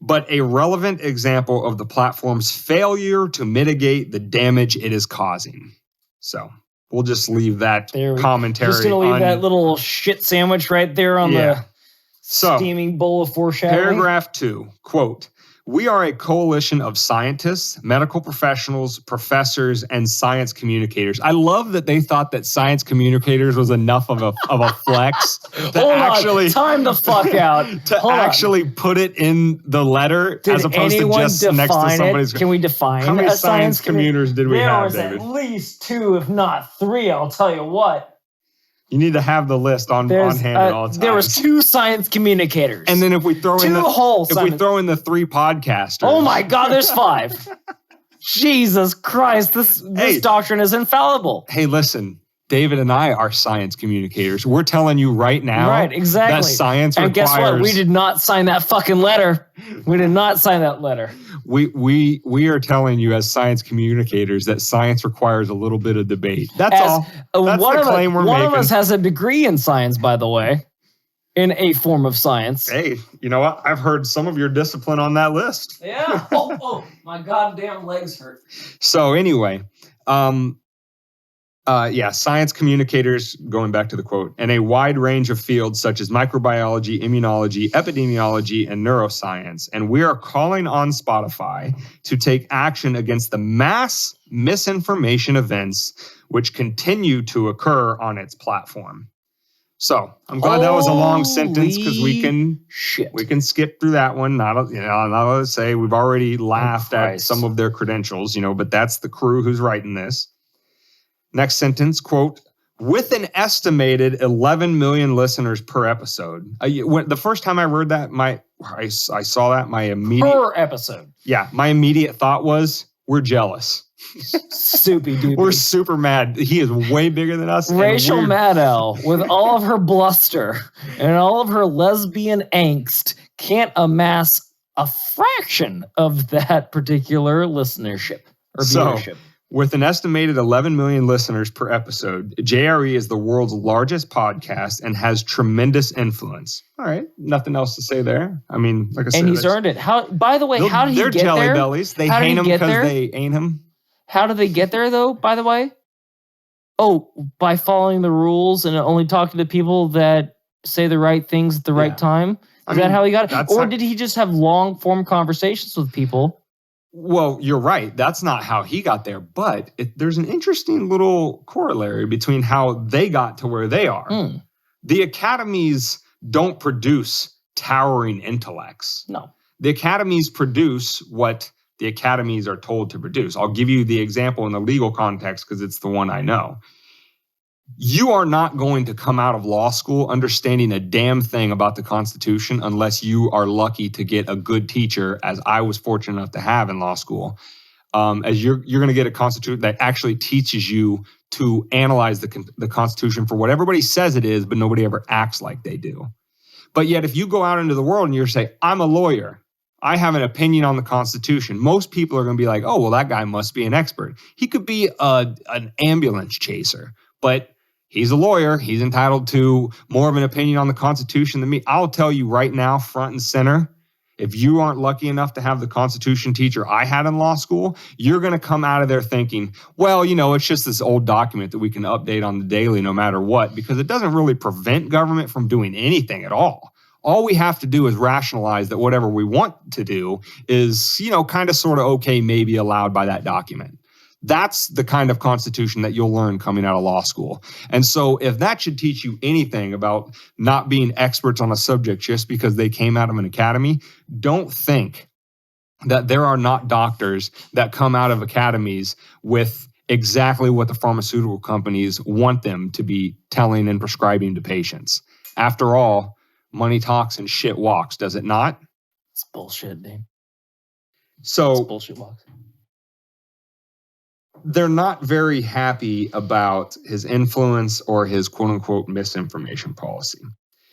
but a relevant example of the platform's failure to mitigate the damage it is causing. So we'll just leave that commentary. Just going to leave that little shit sandwich right there on the steaming bowl of foreshadowing. Paragraph 2, quote, we are a coalition of scientists, medical professionals, professors, and science communicators. I love that they thought that science communicators was enough of a flex to time the fuck out. Actually put it in the letter as opposed to just next to somebody's. Can we define how many science commuters did we have, David? There was at least 2, if not 3, I'll tell you what. You need to have the list on hand at all times. There was 2 science communicators. And then if we throw in the 3 podcasters. Oh my God, there's 5. Jesus Christ, this doctrine is infallible. Hey, listen, David and I are science communicators. We're telling you right now that science requires... And guess what? We did not sign that fucking letter. We did not sign that letter. We are telling you as science communicators that science requires a little bit of debate. That's all. That's the claim we're making. One of us has a degree in science, by the way, in a form of science. Hey, you know what? I've heard some of your discipline on that list. Yeah. Oh, my goddamn legs hurt. So anyway, science communicators, going back to the quote, in a wide range of fields such as microbiology, immunology, epidemiology, and neuroscience. And we are calling on Spotify to take action against the mass misinformation events which continue to occur on its platform. So I'm glad that was a long sentence because we can skip through that one. Not to say we've already laughed at some of their credentials, but that's the crew who's writing this. Next sentence, quote, with an estimated 11 million listeners per episode. The first time I read that, I saw that, my immediate... Per episode. Yeah, my immediate thought was, we're jealous. Soupy doopy. We're super mad. He is way bigger than us. Rachel Maddow, with all of her bluster and all of her lesbian angst, can't amass a fraction of that particular listenership or viewership. With an estimated 11 million listeners per episode, JRE is the world's largest podcast and has tremendous influence. All right, nothing else to say there. I mean, like I said, and he's earned it. By the way, how did he get there? They're jelly bellies. They hate him because they ain't him. How did they get there, though, by the way? Oh, by following the rules and only talking to people that say the right things at the right time? Is that how he got it? Or did he just have long-form conversations with people? Well, you're right. That's not how he got there. But there's an interesting little corollary between how they got to where they are. The academies don't produce towering intellects. No. The academies produce what the academies are told to produce. I'll give you the example in the legal context because it's the one I know. You are not going to come out of law school understanding a damn thing about the Constitution unless you are lucky to get a good teacher, as I was fortunate enough to have in law school. As you're going to get a Constitution that actually teaches you to analyze the Constitution for what everybody says it is, but nobody ever acts like they do. But yet, if you go out into the world and you say, I'm a lawyer, I have an opinion on the Constitution, most people are going to be like, oh, well, that guy must be an expert. He could be an ambulance chaser, but he's a lawyer. He's entitled to more of an opinion on the Constitution than me. I'll tell you right now, front and center, if you aren't lucky enough to have the Constitution teacher I had in law school, you're going to come out of there thinking, well, it's just this old document that we can update on the daily no matter what, because it doesn't really prevent government from doing anything at all. All we have to do is rationalize that whatever we want to do is, kind of sort of okay, maybe allowed by that document. That's the kind of Constitution that you'll learn coming out of law school. And so if that should teach you anything about not being experts on a subject just because they came out of an academy, don't think that there are not doctors that come out of academies with exactly what the pharmaceutical companies want them to be telling and prescribing to patients. After all, money talks and shit walks, does it not? It's bullshit, dude. So it's bullshit walks. They're not very happy about his influence or his quote-unquote misinformation policy.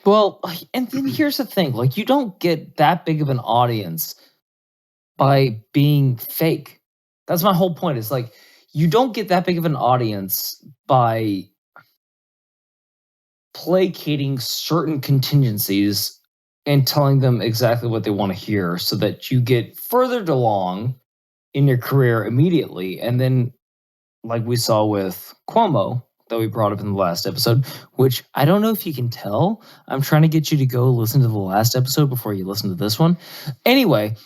Well, and then here's the thing. You don't get that big of an audience by being fake. That's my whole point. It's you don't get that big of an audience by placating certain contingencies and telling them exactly what they want to hear so that you get furthered along in your career immediately. And then, like we saw with Cuomo that we brought up in the last episode, which I don't know if you can tell, I'm trying to get you to go listen to the last episode before you listen to this one. Anyway,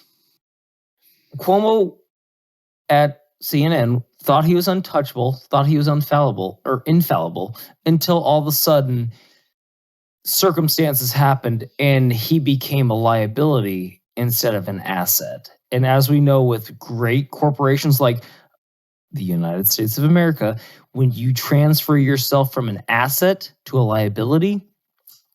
Cuomo at CNN thought he was untouchable, thought he was infallible, until all of a sudden circumstances happened and he became a liability instead of an asset. And as we know with great corporations like the United States of America, when you transfer yourself from an asset to a liability,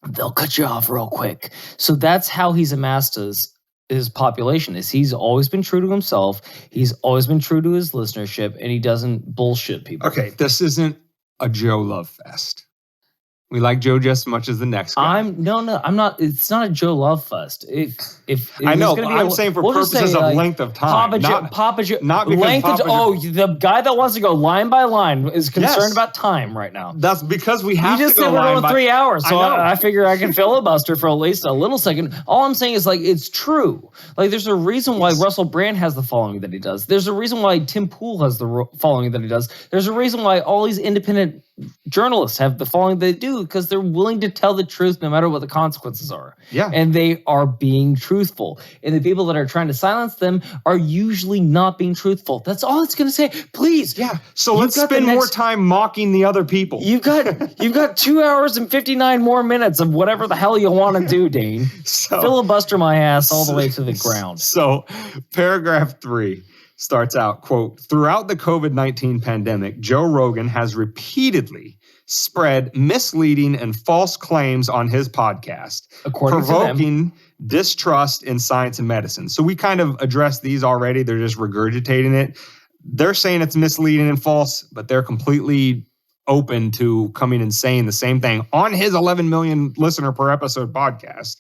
they'll cut you off real quick. So that's how he's amassed his population. He's always been true to himself. He's always been true to his listenership, and he doesn't bullshit people. Okay, this isn't a Joe love fest. We like Joe just as much as the next guy. I'm not. It's not a Joe love fest. If I know, but I'm saying for purposes of length of time, Papa Joe, not because length Papa of the guy that wants to go line by line is concerned about time right now. That's because we have to go. You just said we're going 3 hours, so I figure I can filibuster for at least a little second. All I'm saying is it's true. There's a reason why Russell Brand has the following that he does. There's a reason why Tim Pool has the following that he does. There's a reason why all these independent journalists have the following they do, because they're willing to tell the truth no matter what the consequences are. Yeah. And they are being truthful. And the people that are trying to silence them are usually not being truthful. That's all it's going to say. Please. Yeah. So let's spend more time mocking the other people. You've got 2 hours and 59 more minutes of whatever the hell you want to do, Dane. So, filibuster my ass all the way to the ground. So paragraph 3 starts out, quote, throughout the COVID-19 pandemic, Joe Rogan has repeatedly spread misleading and false claims on his podcast, provoking distrust in science and medicine. So we kind of addressed these already. They're just regurgitating it. they're saying it's misleading and false, but they're completely open to coming and saying the same thing on his 11 million listener per episode podcast.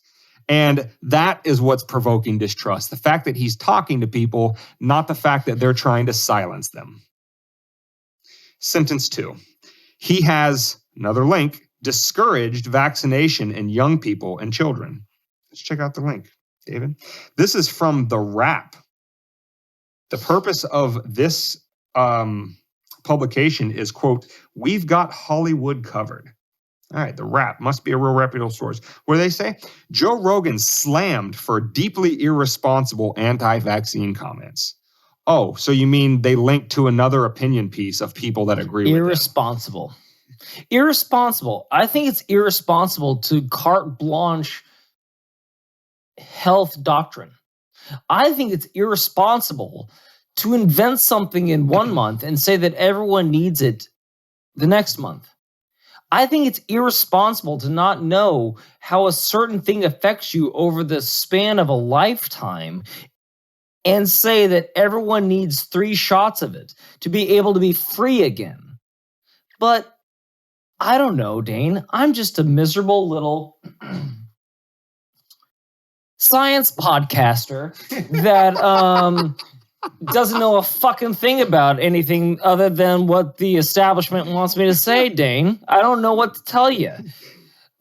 And that is what's provoking distrust. The fact that he's talking to people, not the fact that they're trying to silence them. Sentence 2. He has, another link, discouraged vaccination in young people and children. Let's check out the link, David. This is from The Wrap. The purpose of this publication is, quote, "We've got Hollywood covered." All right, The Wrap must be a real reputable source. Where they say, Joe Rogan slammed for deeply irresponsible anti-vaccine comments. Oh, so you mean they linked to another opinion piece of people that agree with them? Irresponsible. Irresponsible. I think it's irresponsible to carte blanche health doctrine. I think it's irresponsible to invent something in 1 month and say that everyone needs it the next month. I think it's irresponsible to not know how a certain thing affects you over the span of a lifetime and say that everyone needs 3 shots of it to be able to be free again. But I don't know, Dane. I'm just a miserable little science podcaster that doesn't know a fucking thing about anything other than what the establishment wants me to say, Dane. I don't know what to tell you.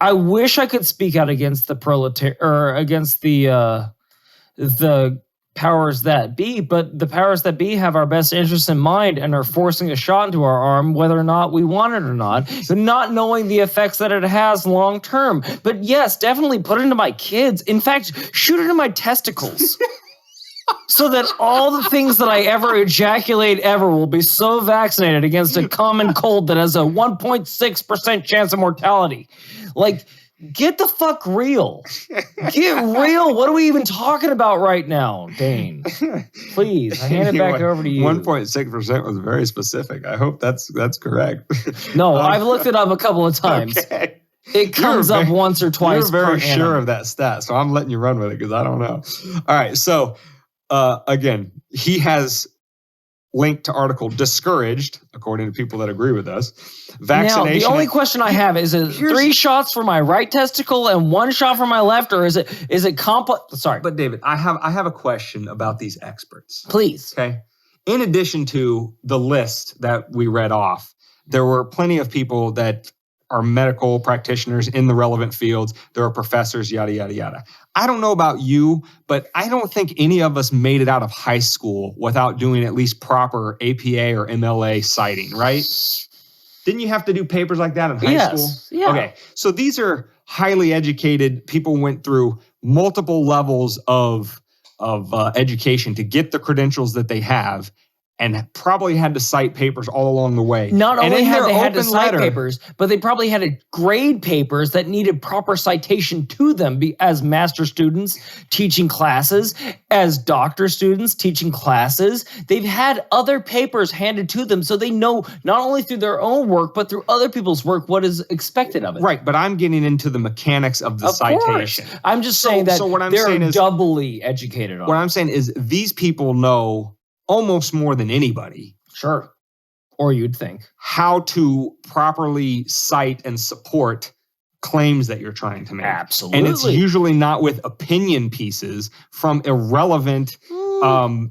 I wish I could speak out against the against the powers that be, but the powers that be have our best interests in mind and are forcing a shot into our arm, whether or not we want it or not, but not knowing the effects that it has long term. But yes, definitely put it into my kids. In fact, shoot it into my testicles. So that all the things that I ever ejaculate ever will be so vaccinated against a common cold that has a 1.6% chance of mortality. Like, get the fuck real. Get real. What are we even talking about right now, Dane? Please, I hand it back over to you. 1.6% was very specific. I hope that's correct. No, I've looked it up a couple of times. Okay. It comes up once or twice. You're very sure of that stat, so I'm letting you run with it because I don't know. All right, so again, he has linked to article discouraged, according to people that agree with us. Vaccination. Now, the only question I have is: 3 shots for my right testicle and 1 shot for my left, or is it complex? Sorry, but David, I have a question about these experts. Please. Okay. In addition to the list that we read off, there were plenty of people that are medical practitioners in the relevant fields. There are professors, yada, yada, yada. I don't know about you, but I don't think any of us made it out of high school without doing at least proper APA or MLA citing, right? Didn't you have to do papers like that in high school? Yeah. Okay. So these are highly educated people, went through multiple levels of education to get the credentials that they have, and probably had to cite papers all along the way. Not only had they had to cite papers, but they probably had to grade papers that needed proper citation to them as master students teaching classes, as doctor students teaching classes. They've had other papers handed to them so they know not only through their own work, but through other people's work what is expected of it. Right, but I'm getting into the mechanics of the citation. Course. I'm just saying that they're doubly educated on it. What I'm saying is these people know almost more than anybody. Sure. Or you'd think. How to properly cite and support claims that you're trying to make. Absolutely. And it's usually not with opinion pieces from irrelevant,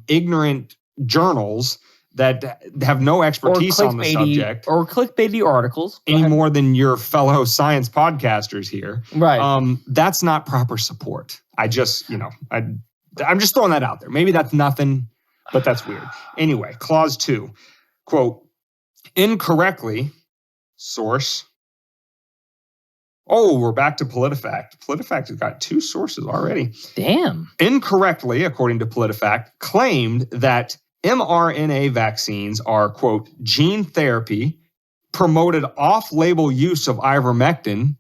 ignorant journals that have no expertise on the subject. Or clickbaity articles. Any more than your fellow science podcasters here. Right. That's not proper support. I'm just throwing that out there. Maybe that's nothing, but that's weird. Anyway, clause 2, quote, incorrectly, source. Oh, we're back to PolitiFact. PolitiFact has got 2 sources already. Damn. Incorrectly, according to PolitiFact, claimed that mRNA vaccines are, quote, gene therapy, promoted off-label use of ivermectin.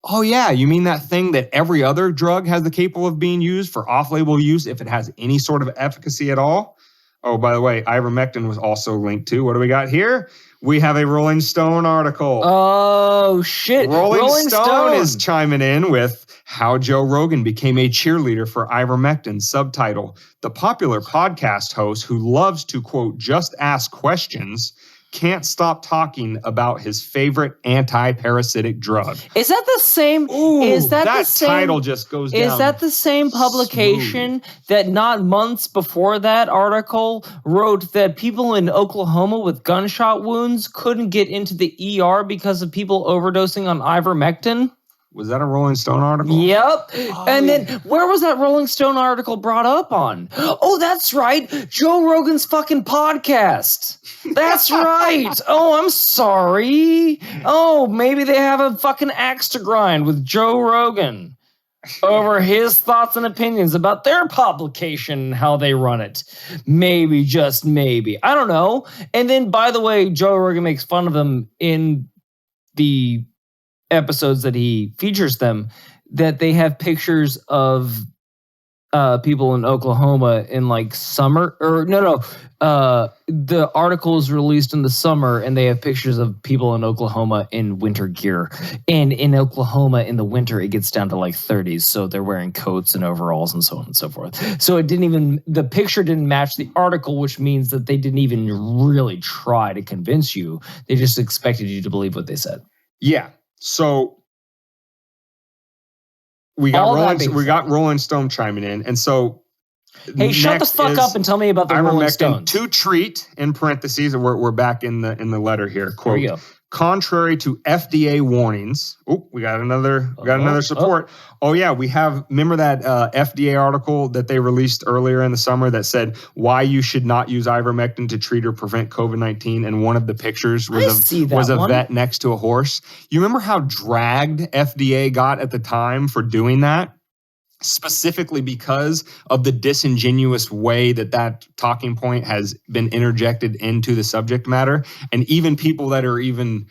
Oh, yeah, you mean that thing that every other drug has the capable of being used for off-label use if it has any sort of efficacy at all? Oh, by the way, ivermectin was also linked to. What do we got here? We have a Rolling Stone article. Oh, shit. Rolling Stone is chiming in with How Joe Rogan became a cheerleader for ivermectin. Subtitle: the popular podcast host who loves to, quote, just ask questions can't stop talking about his favorite anti-parasitic drug. Is that the same? Ooh, is that that the same title just goes down. Is that the same publication that not months before that article wrote that people in Oklahoma with gunshot wounds couldn't get into the ER because of people overdosing on ivermectin? Was that a Rolling Stone article? Yep. Then where was that Rolling Stone article brought up on? Oh, that's right. Joe Rogan's fucking podcast. That's right. Oh, I'm sorry. Oh, maybe they have a fucking axe to grind with Joe Rogan over his thoughts and opinions about their publication and how they run it. Maybe, just maybe. I don't know. And then, by the way, Joe Rogan makes fun of them in the episodes that he features them, that they have pictures of people in Oklahoma in like summer, or the article is released in the summer and they have pictures of people in Oklahoma in winter gear. And in Oklahoma in the winter, it gets down to like 30s. So they're wearing coats and overalls and so on and so forth. So the picture didn't match the article, which means that they didn't even really try to convince you. They just expected you to believe what they said. Yeah. So we got Rolling Stone chiming in. And so hey, shut the fuck up and tell me about the Rolling Stones. To treat, in parentheses, and we're back in the letter here. Quote, here we go. Contrary to FDA warnings. Oh, we got another support. Oh yeah, we have, remember that FDA article that they released earlier in the summer that said why you should not use ivermectin to treat or prevent COVID-19, and one of the pictures was a vet next to a horse. You remember how dragged FDA got at the time for doing that? Specifically because of the disingenuous way that talking point has been interjected into the subject matter. And even people that are even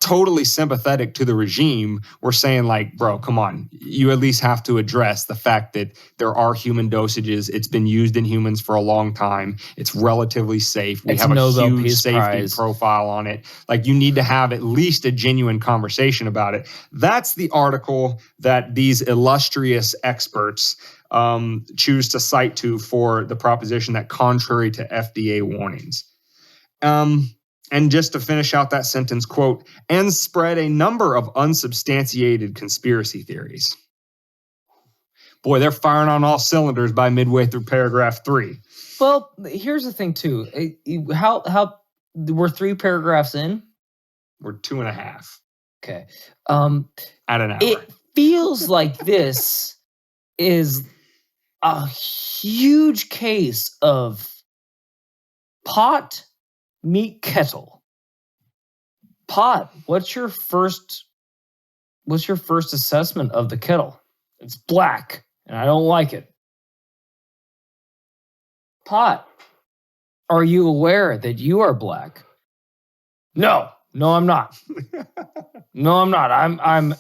totally sympathetic to the regime were saying like, bro, come on, you at least have to address the fact that there are human dosages. It's been used in humans for a long time. It's relatively safe. We have a huge safety profile on it. Like, you need to have at least a genuine conversation about it. That's the article that these illustrious experts choose to cite to for the proposition that contrary to FDA warnings. And just to finish out that sentence, quote, and spread a number of unsubstantiated conspiracy theories. Boy, they're firing on all cylinders by midway through paragraph 3. Well, here's the thing, too. How we're 3 paragraphs in? We're 2.5. Okay. At an hour. It feels like this is a huge case of pot meet kettle. Pot, what's your first assessment of the kettle? It's black, and I don't like it. Pot, are you aware that you are black? No, I'm not. No, I'm not.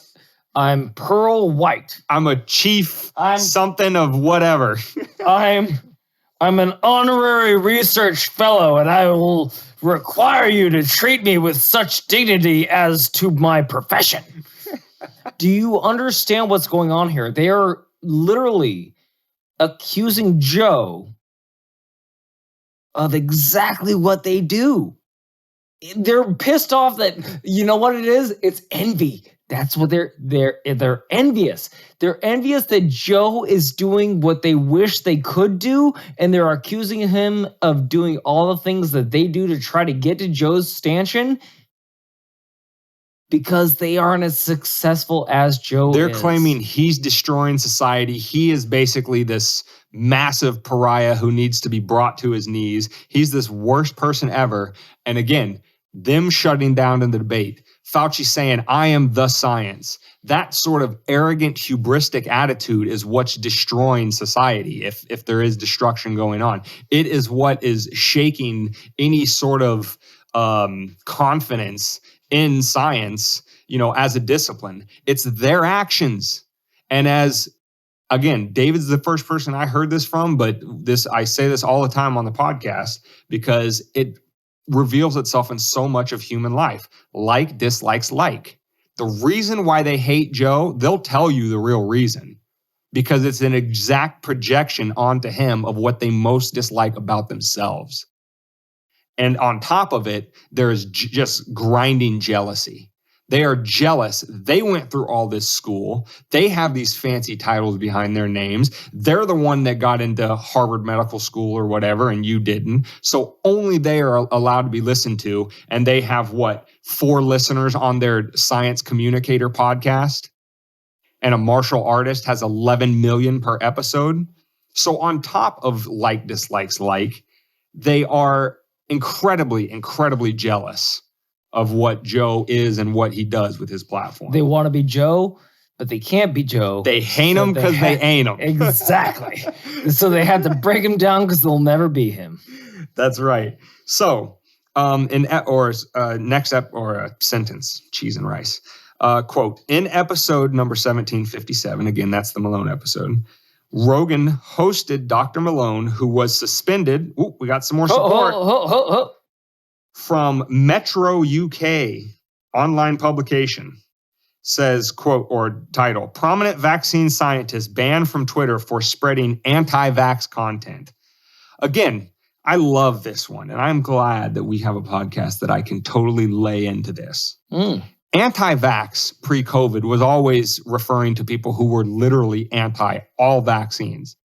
I'm pearl white. I'm a chief something of whatever. I'm an honorary research fellow, and I will require you to treat me with such dignity as to my profession. Do you understand what's going on here? They are literally accusing Joe of exactly what they do. They're pissed off that, you know what it is? It's envy. That's what they're envious. They're envious that Joe is doing what they wish they could do, and they're accusing him of doing all the things that they do to try to get to Joe's stanchion because they aren't as successful as Joe is. They're claiming he's destroying society. He is basically this massive pariah who needs to be brought to his knees. He's this worst person ever. And again, them shutting down in the debate. Fauci saying, I am the science. That sort of arrogant, hubristic attitude is what's destroying society, if there is destruction going on. It is what is shaking any sort of confidence in science, as a discipline. It's their actions. And again, David's the first person I heard this from, but I say this all the time on the podcast because it reveals itself in so much of human life. Like dislikes like. The reason why they hate Joe, they'll tell you the real reason. Because it's an exact projection onto him of what they most dislike about themselves. And on top of it, there is just grinding jealousy. They are jealous. They went through all this school. They have these fancy titles behind their names. They're the one that got into Harvard Medical School or whatever, and you didn't. So only they are allowed to be listened to. And they have, 4 listeners on their Science Communicator podcast? And a martial artist has 11 million per episode. So on top of dislikes, they are incredibly, incredibly jealous of what Joe is and what he does with his platform. They want to be Joe, but they can't be Joe. They hate him because they ain't him. Exactly. So they have to break him down because they'll never be him. That's right. So, next sentence, cheese and rice. Quote, in episode number 1757, again, that's the Malone episode, Rogan hosted Dr. Malone, who was suspended. Ooh, we got some more support. From Metro UK online publication. Says, quote, or title, prominent vaccine scientist banned from Twitter for spreading anti-vax content. Again, I love this one, and I'm glad that we have a podcast that I can totally lay into this. Anti-vax pre-COVID was always referring to people who were literally anti all vaccines.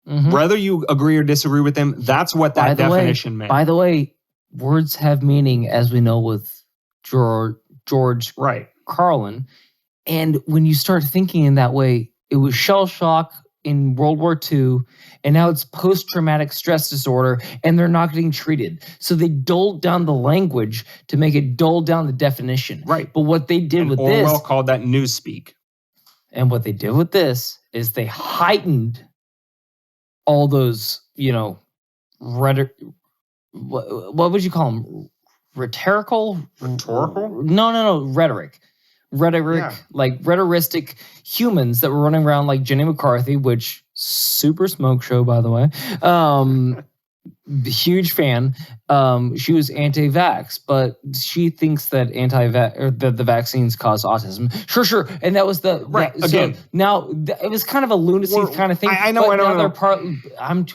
Mm-hmm. Whether you agree or disagree with them, that's what that definition meant. By the way, words have meaning, as we know with George Carlin. And when you start thinking in that way, it was shell shock in World War II, and now it's post-traumatic stress disorder, and they're not getting treated. So they dulled down the language to make it dull down the definition. Right. But what they did with Orwell this... called that newspeak. And what they did with this is they heightened all those, what would you call them? Rhetorical? No. Rhetoric, rhetoricistic humans that were running around like Jenny McCarthy, which super smoke show, by the way. Huge fan. She was anti-vax, but she thinks that that the vaccines cause autism. Sure. And that was the right. Again, so now it was kind of a lunacy kind of thing. I know. I'm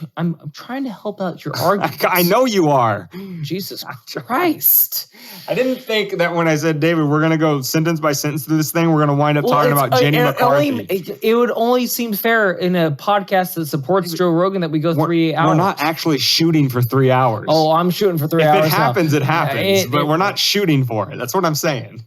trying to help out your argument. I know you are. Jesus Christ! I didn't think that when I said, David, we're going to go sentence by sentence through this thing, we're going to wind up talking about Jenny McCarthy. It would only seem fair in a podcast that supports Joe Rogan that we go 3 hours. We're not actually shooting for 3 hours. Oh, I'm shooting for 3 hours. If it happens, it happens. But we're not shooting for it. That's what I'm saying.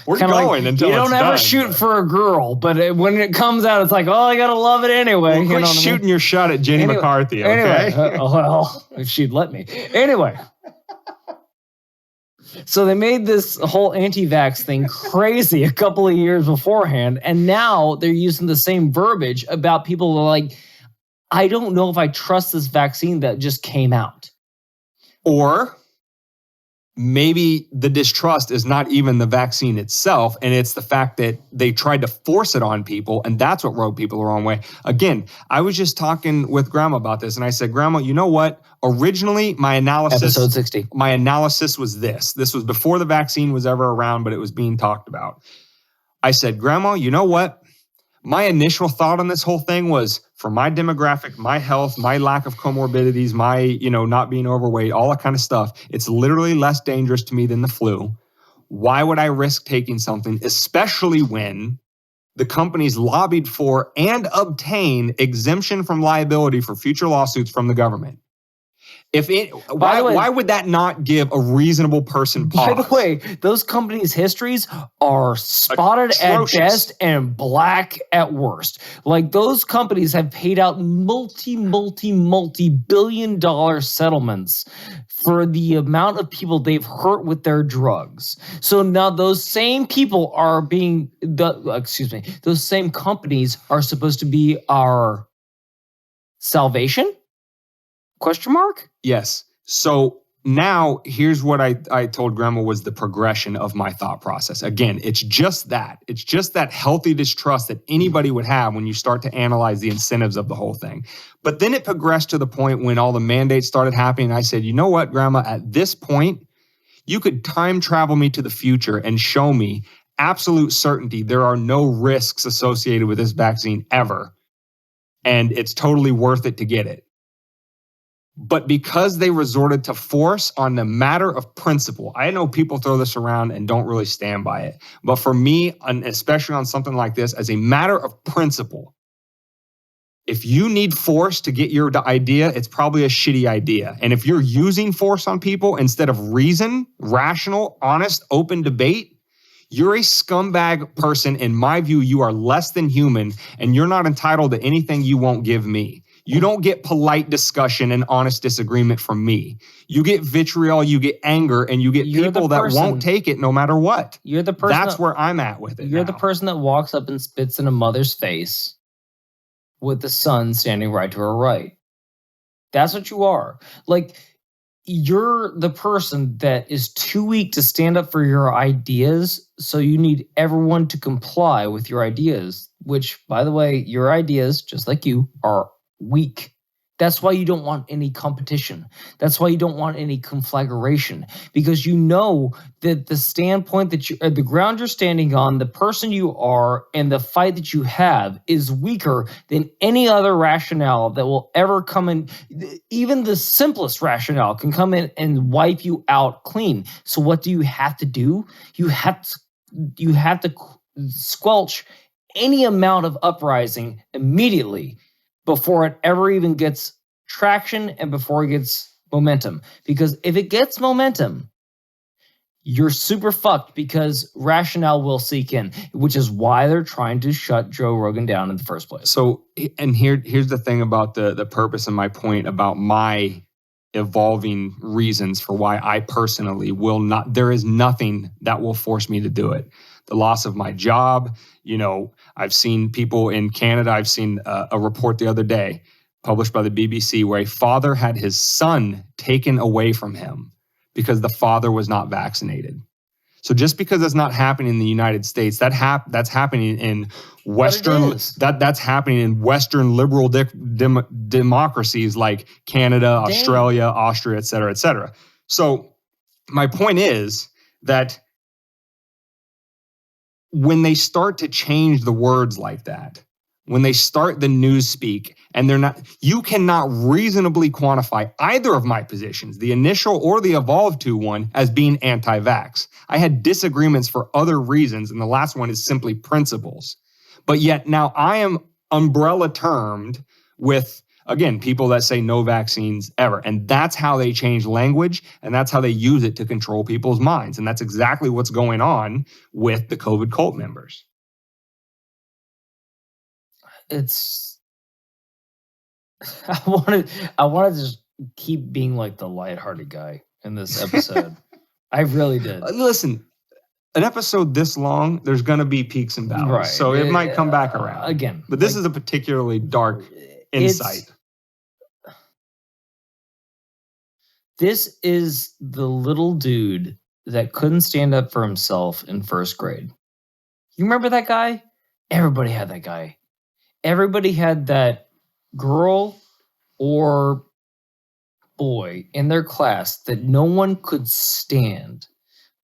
We're going until it's done. You don't ever shoot for a girl, but when it comes out, it's like, oh, I gotta love it anyway. Well, quit shooting your shot at Jenny McCarthy, okay? Well, if she'd let me. Anyway. So they made this whole anti-vax thing crazy a couple of years beforehand, and now they're using the same verbiage about people who are like, I don't know if I trust this vaccine that just came out. Or maybe the distrust is not even the vaccine itself, and it's the fact that they tried to force it on people, and that's what rubbed people the wrong way. Again, I was just talking with Grandma about this, and I said, Grandma, you know what? Originally, my analysis... Episode 60. My analysis was this. This was before the vaccine was ever around, but it was being talked about. I said, Grandma, you know what? My initial thought on this whole thing was, for my demographic, my health, my lack of comorbidities, my, not being overweight, all that kind of stuff, it's literally less dangerous to me than the flu. Why would I risk taking something, especially when the companies lobbied for and obtain exemption from liability for future lawsuits from the government? Why would that not give a reasonable person pause? By the way, those companies' histories are spotted atrocious at best and black at worst. Like, those companies have paid out multi-billion-dollar settlements for the amount of people they've hurt with their drugs. So now those same people are those same companies are supposed to be our salvation? Question mark? Yes. So now here's what I told Grandma was the progression of my thought process. Again, it's just that. It's just that healthy distrust that anybody would have when you start to analyze the incentives of the whole thing. But then it progressed to the point when all the mandates started happening. I said, you know what, Grandma, at this point, You could time travel me to the future and show me absolute certainty there are no risks associated with this vaccine ever, and it's totally worth it to get it. But because they resorted to force on the matter of principle, I know people throw this around and don't really stand by it. But for me, and especially on something like this, as a matter of principle, if you need force to get your idea, it's probably a shitty idea. And if you're using force on people instead of reason, rational, honest, open debate, you're a scumbag person. In my view, you are less than human, and you're not entitled to anything you won't give me. You don't get polite discussion and honest disagreement from me. You get vitriol, you get anger, and you get people that won't take it no matter what. You're the person. That's where I'm at with it. You're the person that walks up and spits in a mother's face with the son standing right to her right. That's what you are. Like, you're the person that is too weak to stand up for your ideas, so you need everyone to comply with your ideas, which, by the way, your ideas, just like you, are weak. That's why you don't want any competition. That's why you don't want any conflagration, because you know that the standpoint that the ground you're standing on, the person you are, and the fight that you have is weaker than any other rationale that will ever come in. Even the simplest rationale can come in and wipe you out clean. So what do you have to do? You have to squelch any amount of uprising immediately, before it ever even gets traction and before it gets momentum. Because if it gets momentum, you're super fucked, because rationale will seek in, which is why they're trying to shut Joe Rogan down in the first place. So, and here's the thing about the purpose and my point about my evolving reasons for why I personally will not, there is nothing that will force me to do it. The loss of my job, I've seen people in Canada, I've seen a report the other day published by the BBC where a father had his son taken away from him because the father was not vaccinated. So just because it's not happening in the United States, that's happening in Western that's happening in Western liberal democracies like Canada, Australia, Austria, et cetera, et cetera. So my point is that when they start to change the words like that, when they start the newspeak, and you cannot reasonably quantify either of my positions, the initial or the evolved to one, as being anti-vax. I had disagreements for other reasons, and the last one is simply principles. But yet now I am umbrella termed with, again, people that say no vaccines ever. And that's how they change language, and that's how they use it to control people's minds. And that's exactly what's going on with the COVID cult members. I want to just keep being like the lighthearted guy in this episode. I really did. Listen, an episode this long, there's going to be peaks and valleys. Right. So it might come back around. Again. But this is a particularly dark insight. This is the little dude that couldn't stand up for himself in first grade. You remember that guy? Everybody had that guy. Everybody had that girl or boy in their class that no one could stand,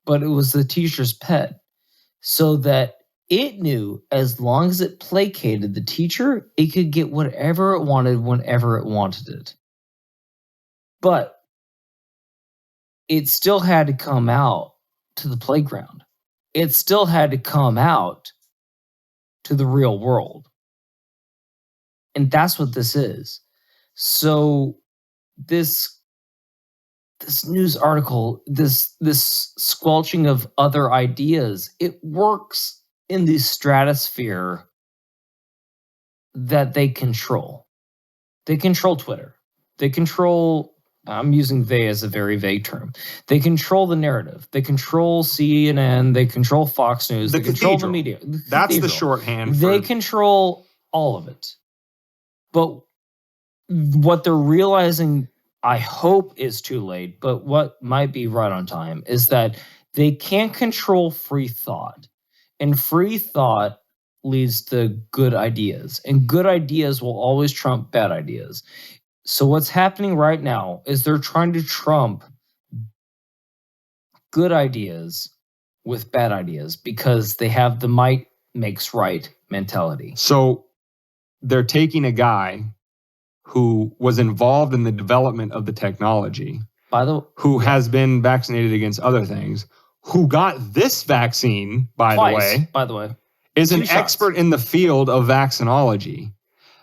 but it was the teacher's pet. So that it knew as long as it placated the teacher, it could get whatever it wanted whenever it wanted it. But it still had to come out to the playground. It still had to come out to the real world. And that's what this is. So this news article, this squelching of other ideas, it works in the stratosphere that they control. They control Twitter. They control, I'm using they as a very vague term. They control the narrative. They control CNN. They control Fox News. They control the media. That's the shorthand. They control all of it. But what they're realizing, I hope is too late, but what might be right on time, is that they can't control free thought. And free thought leads to good ideas. And good ideas will always trump bad ideas. So what's happening right now is they're trying to trump good ideas with bad ideas because they have the might makes right mentality. So they're taking a guy who was involved in the development of the technology, who has been vaccinated against other things, who got this vaccine, by the way, is an expert in the field of vaccinology.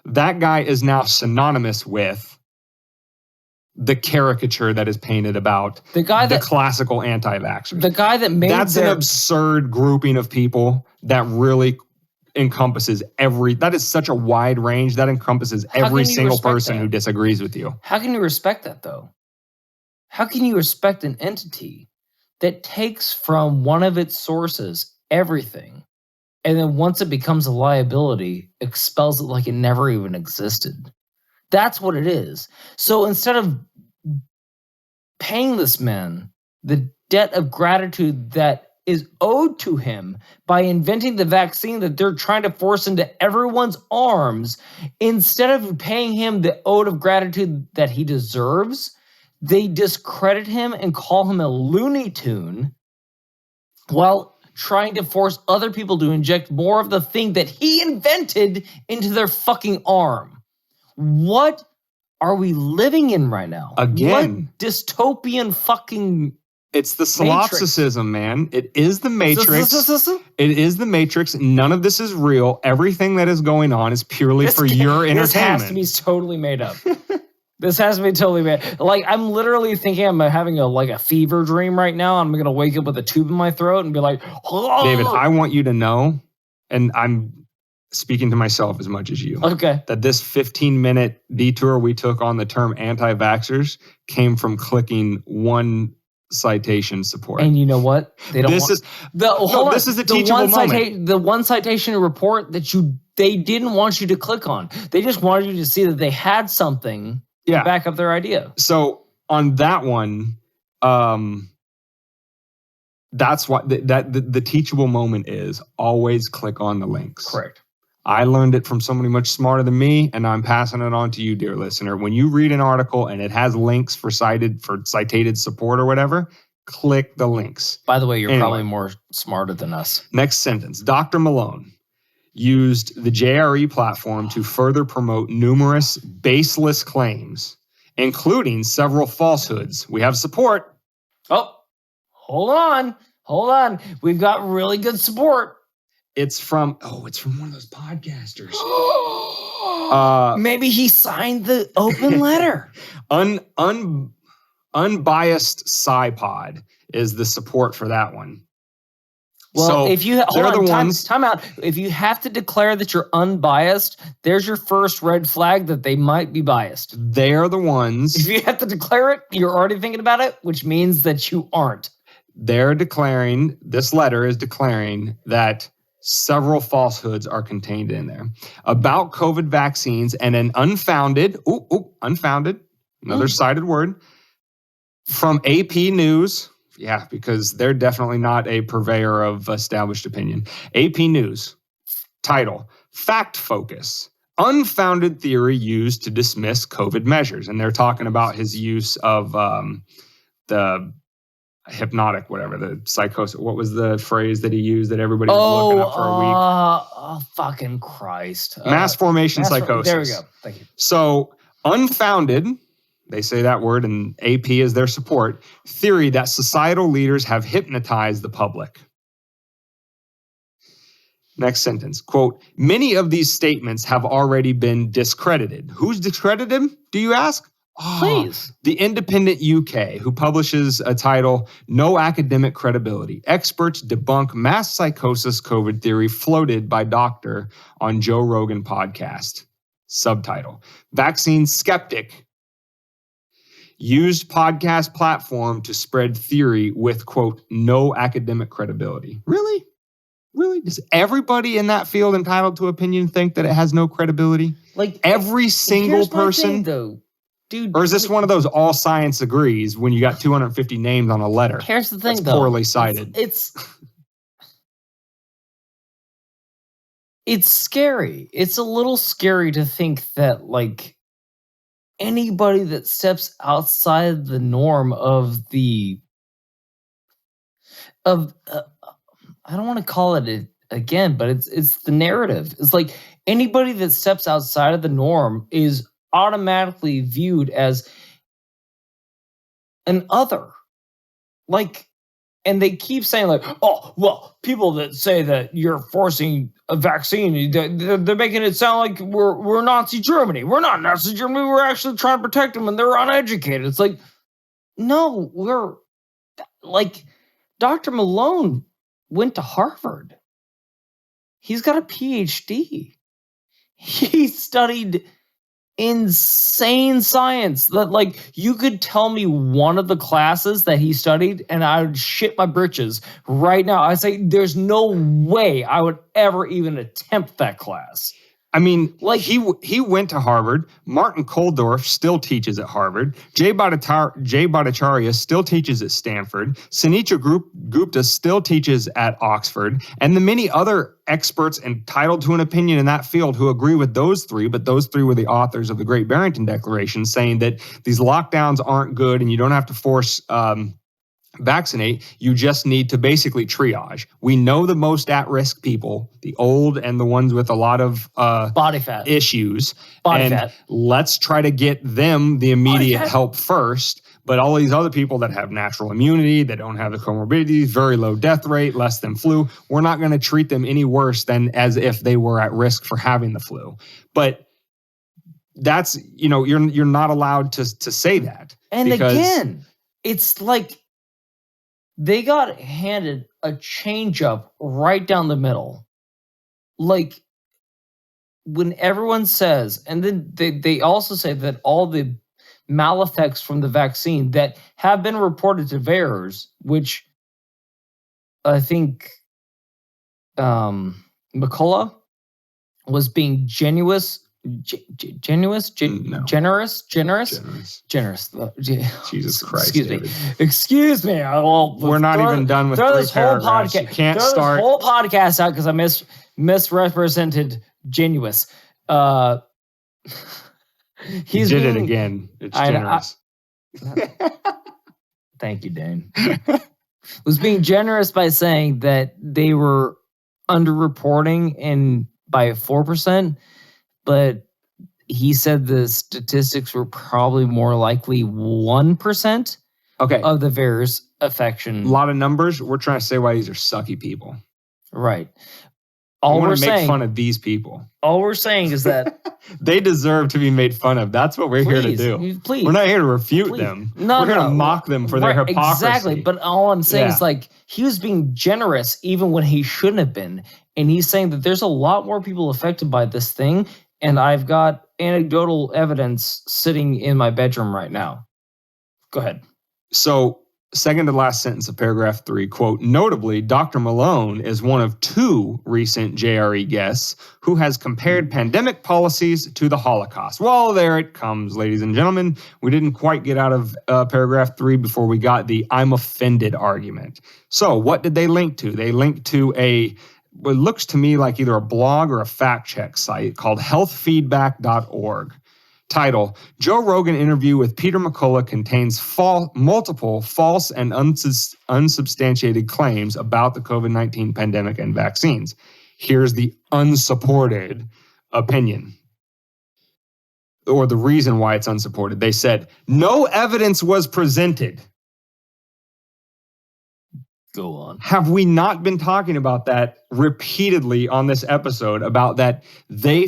That guy is now synonymous with the caricature that is painted about the classical anti-vaxxers. The guy that made That's an absurd grouping of people that really encompasses that is such a wide range that encompasses every single person who disagrees with you. How can you respect that though? How can you respect an entity that takes from one of its sources everything, and then once it becomes a liability, expels it like it never even existed? That's what it is. So instead of paying this man the debt of gratitude that is owed to him by inventing the vaccine that they're trying to force into everyone's arms, instead of paying him the ode of gratitude that he deserves, they discredit him and call him a Looney Tune while trying to force other people to inject more of the thing that he invented into their fucking arm. What are we living in right now? Again, what dystopian fucking... It's the solipsism, man. It is the Matrix. It is the Matrix. None of this is real. Everything that is going on is purely for your entertainment. This has to be totally made up. This has to be totally made. Like, I'm literally thinking I'm having a fever dream right now. I'm going to wake up with a tube in my throat and be like, oh! David, I want you to know, and I'm speaking to myself as much as you, that this 15-minute detour we took on the term anti-vaxxers came from clicking one citation support. And you know what? They don't. This is a teachable moment. The one citation report that they didn't want you to click on. They just wanted you to see that they had something to back up their idea. So on that one, that's what the teachable moment is. Always click on the links. Correct. I learned it from somebody much smarter than me, and I'm passing it on to you, dear listener. When you read an article and it has links for cited support or whatever, click the links. By the way, you're probably more smarter than us. Next sentence. Dr. Malone used the JRE platform to further promote numerous baseless claims, including several falsehoods. We have support. Oh, hold on. We've got really good support. It's from one of those podcasters. Maybe he signed the open letter. Unbiased SciPod is the support for that one. Well, so if you time out. If you have to declare that you're unbiased, there's your first red flag that they might be biased. They're the ones. If you have to declare it, you're already thinking about it, which means that you aren't. This letter is declaring that several falsehoods are contained in there about COVID vaccines and an unfounded, another cited word, from AP News. Yeah, because they're definitely not a purveyor of established opinion. AP News, title, Fact Focus, Unfounded Theory Used to Dismiss COVID Measures. And they're talking about his use of the hypnotic, whatever, the psychosis. What was the phrase that he used that everybody was looking up for a week? Oh, fucking Christ. Mass formation psychosis. There we go. Thank you. So, unfounded, they say that word, and AP is their support, theory that societal leaders have hypnotized the public. Next sentence, quote, many of these statements have already been discredited. Who's discredited, do you ask? Please. The Independent UK, who publishes a title, No Academic Credibility. Experts debunk mass psychosis COVID theory floated by doctor on Joe Rogan podcast. Subtitle, Vaccine Skeptic used podcast platform to spread theory with, quote, no academic credibility. Really? Really? Does everybody in that field entitled to opinion think that it has no credibility? Like every single person? Thing, though. Dude, or is this one of those all science agrees when you got 250 names on a letter? Here's the thing, that's poorly cited. It's scary. It's a little scary to think that, like, anybody that steps outside the norm of the of I don't want to call it again, but it's the narrative. It's like anybody that steps outside of the norm is automatically viewed as an other. Like, and they keep saying like, oh, well, people that say that you're forcing a vaccine, they're making it sound like we're Nazi Germany. We're not Nazi Germany. We're actually trying to protect them, and they're uneducated. It's like, no, we're like, Dr. Malone went to Harvard. He's got a PhD. He studied insane science that, like, you could tell me one of the classes that he studied and I would shit my britches right now. I say there's no way I would ever even attempt that class. I mean, like he went to Harvard. Martin Kulldorff still teaches at Harvard. Jay Bhattacharya still teaches at Stanford. Sunita Gupta still teaches at Oxford. And the many other experts entitled to an opinion in that field who agree with those three, but those three were the authors of the Great Barrington Declaration, saying that these lockdowns aren't good and you don't have to force vaccinate, you just need to basically triage. We know the most at-risk people, the old and the ones with a lot of body fat issues. Body and fat. Let's try to get them the immediate help first. But all these other people that have natural immunity, that don't have the comorbidities, very low death rate, less than flu, we're not going to treat them any worse than as if they were at risk for having the flu. But that's, you're not allowed to say that. And again, it's like they got handed a change up right down the middle. Like, when everyone says, and then they also say that all the maleffects from the vaccine that have been reported to VAERS, which I think McCullough was being generous. Jesus Christ. Excuse me. We're not even done with three paragraphs. You can't start this whole podcast out because I misrepresented genuous. He did it again. It's generous. Thank you, Dane. Was being generous by saying that they were underreporting by 4%, but he said the statistics were probably more likely 1% of the VAERS affection. A lot of numbers. We're trying to say why these are sucky people. Right. All we're saying, make fun of these people. All we're saying is that they deserve to be made fun of. That's what we're here to do. Please. We're not here to refute them. We're here to mock them for their hypocrisy. Exactly. But all I'm saying is, like, he was being generous even when he shouldn't have been. And he's saying that there's a lot more people affected by this thing. And I've got anecdotal evidence sitting in my bedroom right now. Go ahead. So, second to last sentence of paragraph 3, quote, notably, Dr. Malone is one of 2 recent JRE guests who has compared pandemic policies to the Holocaust. Well, there it comes, ladies and gentlemen. We didn't quite get out of paragraph 3 before we got the I'm offended argument. So what did they link to? They linked to what looks to me like either a blog or a fact check site called healthfeedback.org. Title, Joe Rogan interview with Peter McCullough contains multiple false and unsubstantiated claims about the COVID-19 pandemic and vaccines. Here's the unsupported opinion, or the reason why it's unsupported. They said, no evidence was presented. Go on. Have we not been talking about that repeatedly on this episode, about that they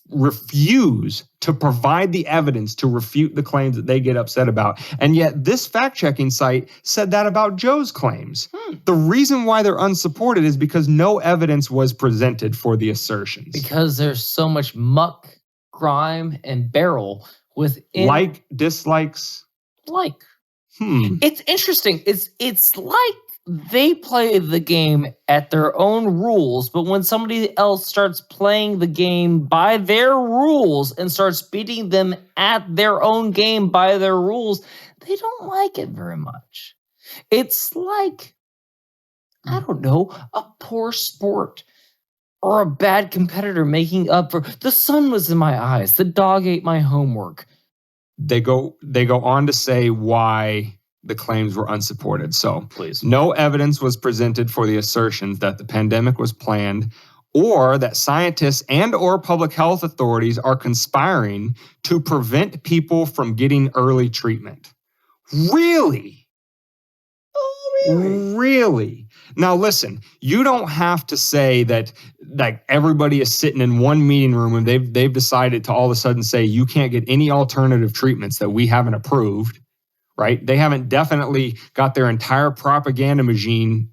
refuse to provide the evidence to refute the claims that they get upset about? And yet this fact-checking site said that about Joe's claims. The reason why they're unsupported is because no evidence was presented for the assertions. Because there's so much muck, grime, and barrel within... Like, dislikes? Like. It's interesting. It's like they play the game at their own rules, but when somebody else starts playing the game by their rules and starts beating them at their own game by their rules, they don't like it very much. It's like, I don't know, a poor sport or a bad competitor making up for the sun was in my eyes, the dog ate my homework. They go on to say why the claims were unsupported. So Please. no evidence was presented for the assertions that the pandemic was planned or that scientists and or public health authorities are conspiring to prevent people from getting early treatment. Really? Oh, Really? Now listen, you don't have to say that like everybody is sitting in one meeting room and they've decided to all of a sudden say you can't get any alternative treatments that we haven't approved, right? They haven't definitely got their entire propaganda machine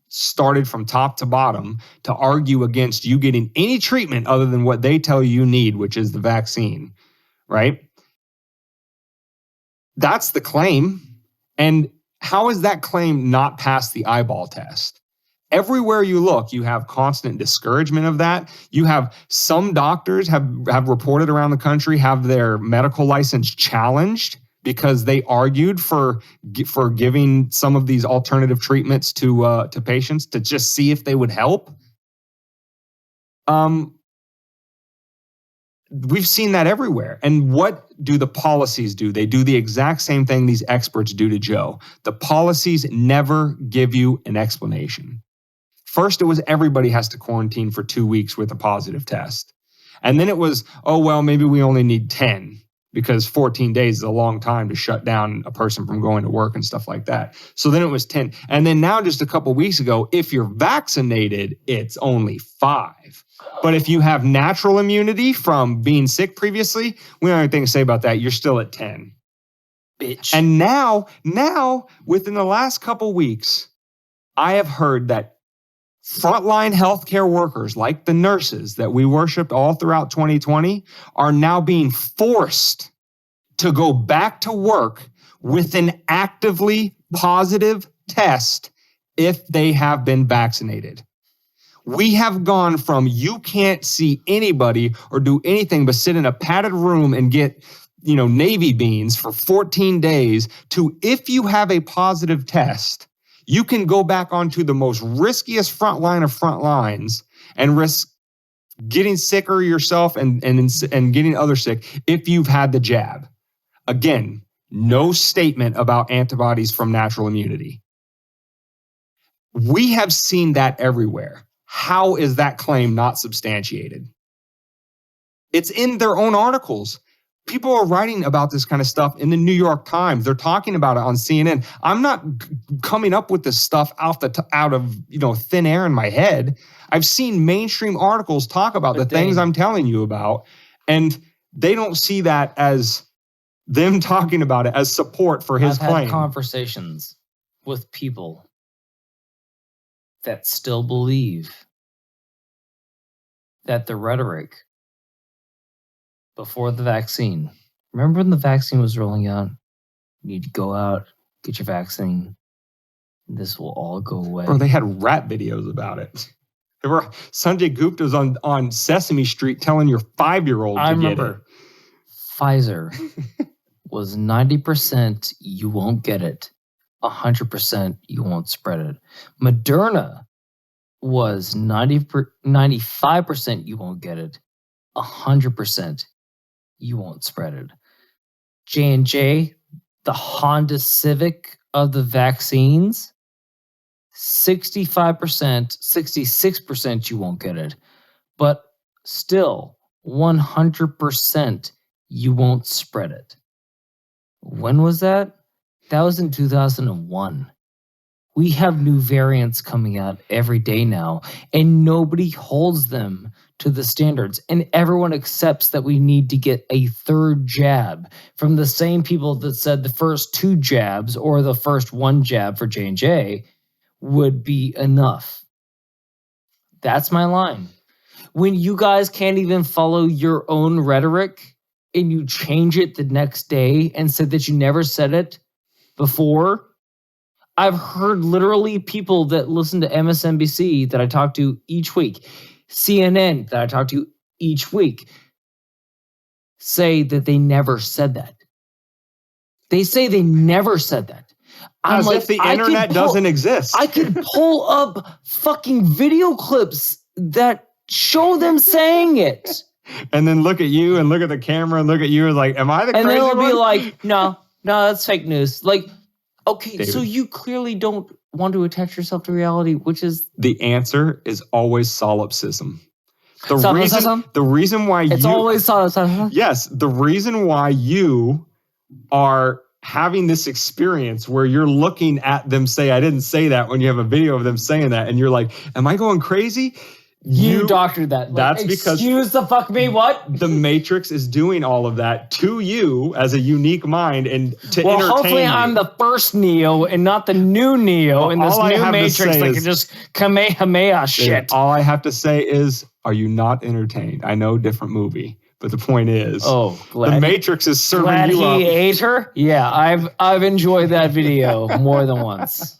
started from top to bottom to argue against you getting any treatment other than what they tell you need, which is the vaccine, right? That's the claim. And how is that claim not past the eyeball test? Everywhere you look, you have constant discouragement of that. You have some doctors have reported around the country have their medical license challenged because they argued for giving some of these alternative treatments to patients to just see if they would help. We've seen that everywhere. And what do the policies do? They do the exact same thing these experts do to Joe. The policies never give you an explanation. First, it was everybody has to quarantine for 2 weeks with a positive test. And then it was, oh, well, maybe we only need 10 because 14 days is a long time to shut down a person from going to work and stuff like that. So then it was 10. And then now just a couple of weeks ago, if you're vaccinated, it's only 5. But if you have natural immunity from being sick previously, we don't have anything to say about that. You're still at 10. bitch. And now, within the last couple weeks, I have heard that frontline healthcare workers, like the nurses that we worshiped all throughout 2020, are now being forced to go back to work with an actively positive test if they have been vaccinated. We have gone from you can't see anybody or do anything but sit in a padded room and get, Navy beans for 14 days to if you have a positive test, you can go back onto the most riskiest front line of front lines and risk getting sicker yourself and getting others sick if you've had the jab. Again, no statement about antibodies from natural immunity. We have seen that everywhere. How is that claim not substantiated? It's in their own articles. People are writing about this kind of stuff in the New York Times. They're talking about it on CNN. I'm not coming up with this stuff out of thin air in my head. I've seen mainstream articles talk about the things I'm telling you about, and they don't see that as them talking about it as support for his claim. I've had conversations with people that still believe that the rhetoric before the vaccine, remember when the vaccine was rolling out, you need to go out, get your vaccine, and this will all go away. Bro, they had rap videos about it. There were Sanjay Gupta's on Sesame Street telling your 5-year-old to get it. I remember Pfizer was 90% you won't get it, 100% you won't spread it. Moderna was 95% you won't get it, 100% you won't spread it. J&J, the Honda Civic of the vaccines, 65%, 66% you won't get it, but still 100% you won't spread it. When was that? That was in 2001. We have new variants coming out every day now, and nobody holds them to the standards. And everyone accepts that we need to get a third jab from the same people that said the first 2 jabs or the first 1 jab for J&J would be enough. That's my line. When you guys can't even follow your own rhetoric and you change it the next day and said that you never said it before, I've heard literally people that listen to MSNBC that I talk to each week, CNN that I talk to each week, say that they never said that. They say they never said that. As if the internet doesn't exist. I could pull up fucking video clips that show them saying it. And then look at you and look at the camera and look at you and like, am I the crazy one? And then it'll be like, no, No, that's fake news. Like, okay, David. so you clearly don't want to attach yourself to reality, which is The answer is always solipsism. The solipsism? reason why It's always solipsism. Yes, the reason why you are having this experience where you're looking at them say, I didn't say that, when you have a video of them saying that, and you're like, am I going crazy? You doctored that. That's like, because excuse the fuck me, what? The Matrix is doing all of that to you as a unique mind and to well, entertain hopefully you. I'm the first Neo and not the new Neo in this new Matrix that can just Kamehameha shit. All I have to say is, are you not entertained? I know, different movie, but the point is, the Matrix is serving you up. Ate her? Yeah, I've enjoyed that video more than once.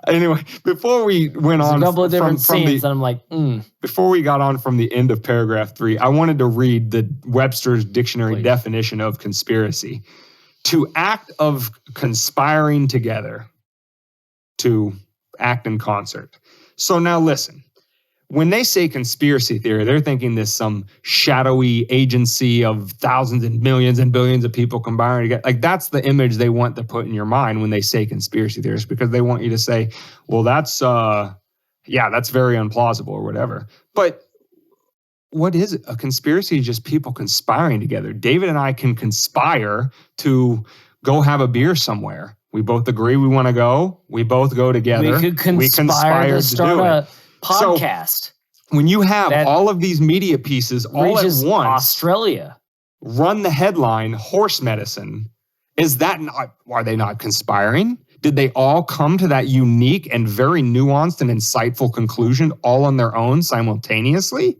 Anyway, before we went on a couple of different from scenes, and I'm like, before we got on from the end of paragraph 3, I wanted to read the Webster's Dictionary definition of conspiracy: to act of conspiring together, to act in concert. So now listen. When they say conspiracy theory, they're thinking this some shadowy agency of thousands and millions and billions of people combining together. Like, that's the image they want to put in your mind when they say conspiracy theorists, because they want you to say, well, that's very implausible or whatever. But what is it? A conspiracy is just people conspiring together. David and I can conspire to go have a beer somewhere. We both agree we want to go. We both go together. We could conspire to start a podcast. So, when you have all of these media pieces all at once, Australia, run the headline horse medicine, are they not conspiring? Did they all come to that unique and very nuanced and insightful conclusion all on their own simultaneously?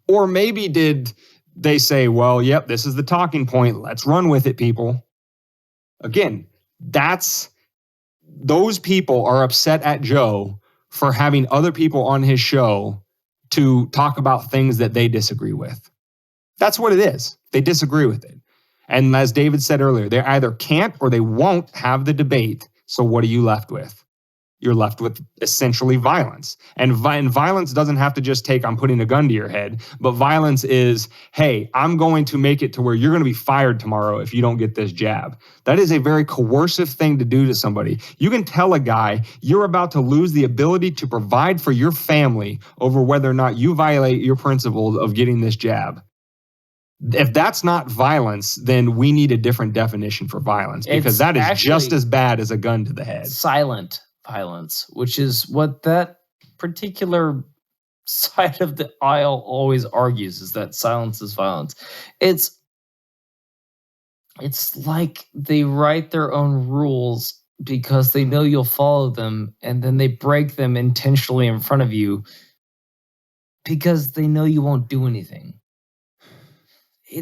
Or maybe did they say, well, yep, this is the talking point. Let's run with it, people. Again, those people are upset at Joe for having other people on his show to talk about things that they disagree with. That's what it is. They disagree with it. And as David said earlier, they either can't or they won't have the debate. So what are you left with? You're left with essentially violence. And violence doesn't have to just take, I'm putting a gun to your head, but violence is, hey, I'm going to make it to where you're going to be fired tomorrow if you don't get this jab. That is a very coercive thing to do to somebody. You can tell a guy you're about to lose the ability to provide for your family over whether or not you violate your principles of getting this jab. If that's not violence, then we need a different definition for violence, because that is just as bad as a gun to the head. Silent violence, which is what that particular side of the aisle always argues, is that silence is violence. It's like they write their own rules because they know you'll follow them, and then they break them intentionally in front of you because they know you won't do anything.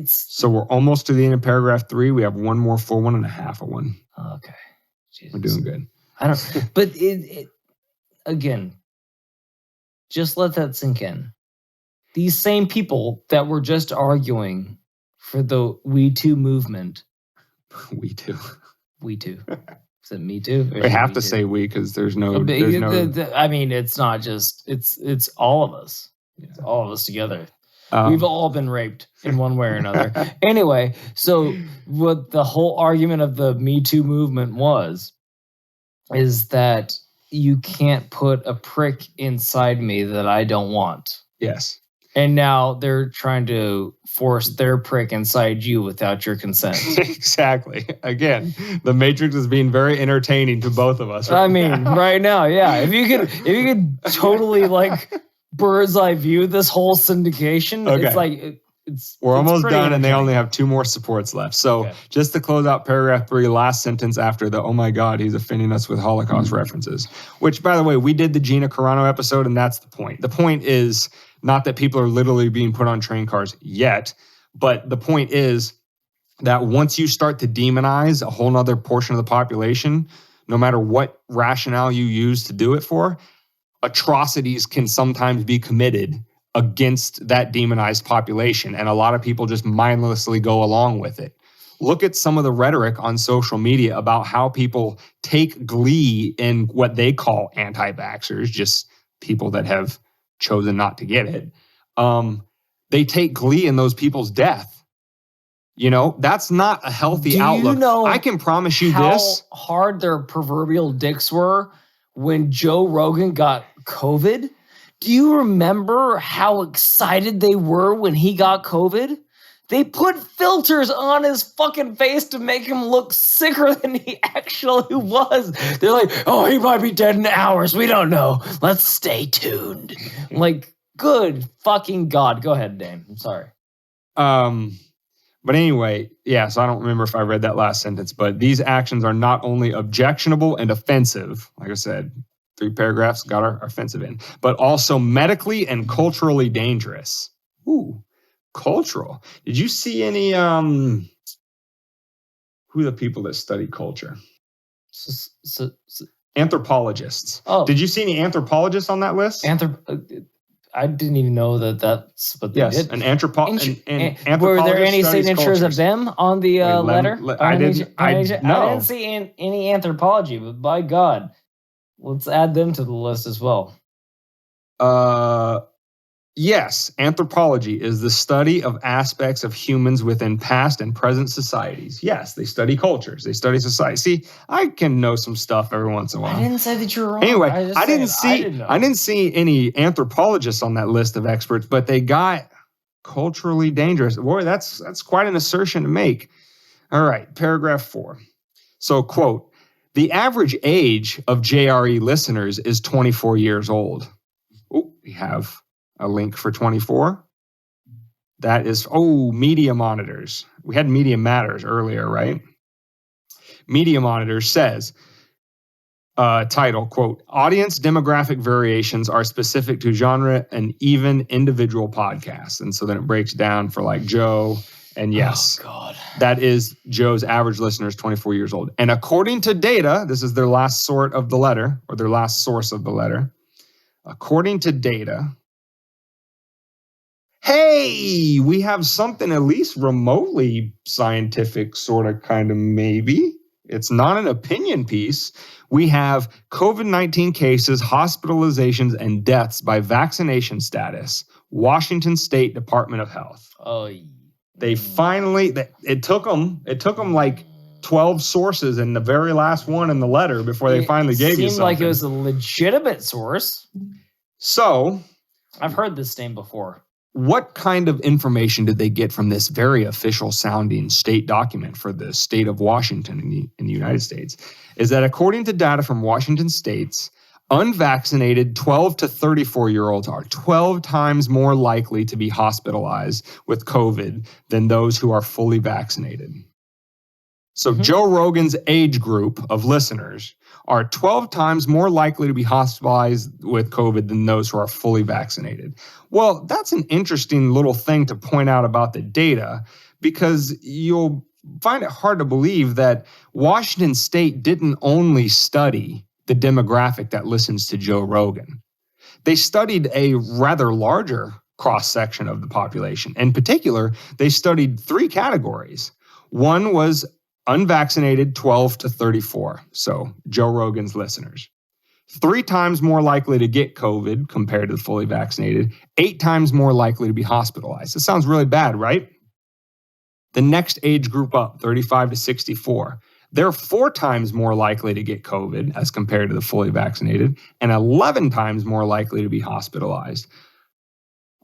So we're almost to the end of paragraph 3. We have one more full one and a half of one. Okay. Jesus. We're doing good. But again, just let that sink in. These same people that were just arguing for the We Too movement. We Too. We Too. Is it Me Too? We have to say we, because there's no. I mean, it's not just, it's all of us. It's all of us together. We've all been raped in one way or another. Anyway, so what the whole argument of the Me Too movement is that you can't put a prick inside me that I don't want. Yes. And now they're trying to force their prick inside you without your consent. Exactly. Again, the Matrix is being very entertaining to both of us. Right now, yeah. If you could totally bird's eye view this whole syndication, okay. We're almost done, and they only have 2 more supports left. So just to close out paragraph 3, last sentence after the, oh my God, he's offending us with Holocaust references, which, by the way, we did the Gina Carano episode, and that's the point. The point is not that people are literally being put on train cars yet, but the point is that once you start to demonize a whole other portion of the population, no matter what rationale you use to do it for, atrocities can sometimes be committed against that demonized population, and a lot of people just mindlessly go along with it. Look at some of the rhetoric on social media about how people take glee in what they call anti-vaxxers, just people that have chosen not to get it. They take glee in those people's death. That's not a healthy Do you outlook. know I can promise you how this. hard their proverbial dicks were when Joe Rogan got COVID? Do you remember how excited they were when he got COVID? They put filters on his fucking face to make him look sicker than he actually was. They're like, oh, he might be dead in hours. We don't know. Let's stay tuned. Like, good fucking God. Go ahead, Dane. I'm sorry. But anyway, so I don't remember if I read that last sentence, but these actions are not only objectionable and offensive, like I said, 3 paragraphs got our offensive in, but also medically and culturally dangerous. Ooh. Cultural. Did you see any who are the people that study culture? Anthropologists. Oh. Did you see any anthropologists on that list? I didn't even know that's what they did. An anthropologist. Were there any signatures of them on the letter? I didn't see any anthropology, but by God, let's add them to the list as well. Yes, anthropology is the study of aspects of humans within past and present societies. Yes, they study cultures. They study society. See, I can know some stuff every once in a while. I didn't say that you're wrong. Anyway, I didn't see any anthropologists on that list of experts, but they got culturally dangerous. Boy, that's quite an assertion to make. All right, paragraph 4. So, quote, the average age of JRE listeners is 24 years old. Oh, we have a link for 24. That is, Media Monitors. We had Media Matters earlier, right? Media Monitors says, title, quote, audience demographic variations are specific to genre and even individual podcasts. And so then it breaks down for like Joe. And yes, that is Joe's average listener is 24 years old. And according to data, this is their last sort of the letter, or their last source of the letter. According to data, hey, we have something at least remotely scientific, sort of, kind of, maybe. It's not an opinion piece. We have COVID-19 cases, hospitalizations, and deaths by vaccination status. Washington State Department of Health. They finally, it took them like 12 sources and the very last one in the letter before they finally gave you something. Seemed like it was a legitimate source. So, I've heard this name before. What kind of information did they get from this very official sounding state document for the state of Washington in the United States? Is that according to data from Washington states, unvaccinated 12 to 34-year-olds are 12 times more likely to be hospitalized with COVID than those who are fully vaccinated. So Joe Rogan's age group of listeners are 12 times more likely to be hospitalized with COVID than those who are fully vaccinated. Well, that's an interesting little thing to point out about the data, because you'll find it hard to believe that Washington State didn't only study the demographic that listens to Joe Rogan. They studied a rather larger cross-section of the population. In particular, they studied 3 categories. One was unvaccinated 12 to 34, so Joe Rogan's listeners. 3 times more likely to get COVID compared to the fully vaccinated, 8 times more likely to be hospitalized. This sounds really bad, right? The next age group up, 35 to 64, they're 4 times more likely to get COVID as compared to the fully vaccinated, and 11 times more likely to be hospitalized.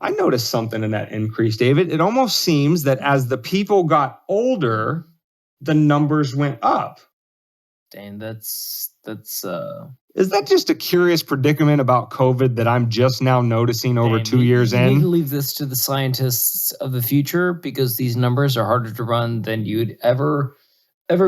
I noticed something in that increase, David. It almost seems that as the people got older, the numbers went up. Dang, that's Is that just a curious predicament about COVID that I'm just now noticing over 2 years in? You need to leave this to the scientists of the future, because these numbers are harder to run than you'd ever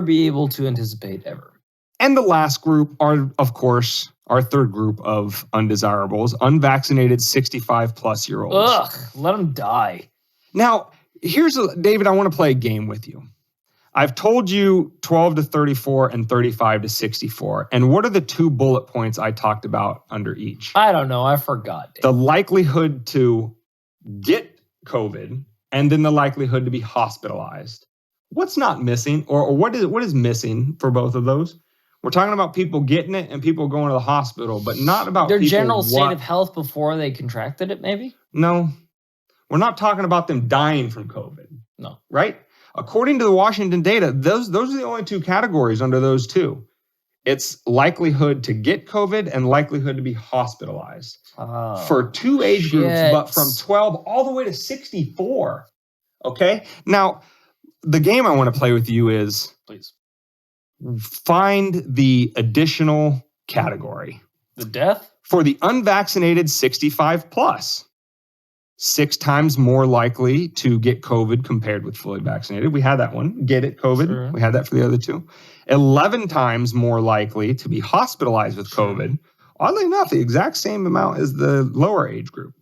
be able to anticipate ever. And the last group are, of course, our third group of undesirables, unvaccinated 65-plus-year-olds. Ugh, let them die. Now, David, I want to play a game with you. I've told you 12 to 34 and 35 to 64. And what are the 2 bullet points I talked about under each? I don't know. I forgot. Dave. The likelihood to get COVID and then the likelihood to be hospitalized. What's not missing, or what is missing for both of those? We're talking about people getting it and people going to the hospital, but not about their general state of health before they contracted it, maybe? No. We're not talking about them dying from COVID. No. Right? According to the Washington data, those are the only two categories under those two. It's likelihood to get COVID and likelihood to be hospitalized for two age groups, but from 12 all the way to 64. Okay? Now, the game I want to play with you is please find the additional category. The death? For the unvaccinated 65 plus. 6 times more likely to get COVID compared with fully vaccinated. We had that one. Get it, COVID. Sure. We had that for the other two. 11 times more likely to be hospitalized with COVID. Oddly enough, the exact same amount as the lower age group.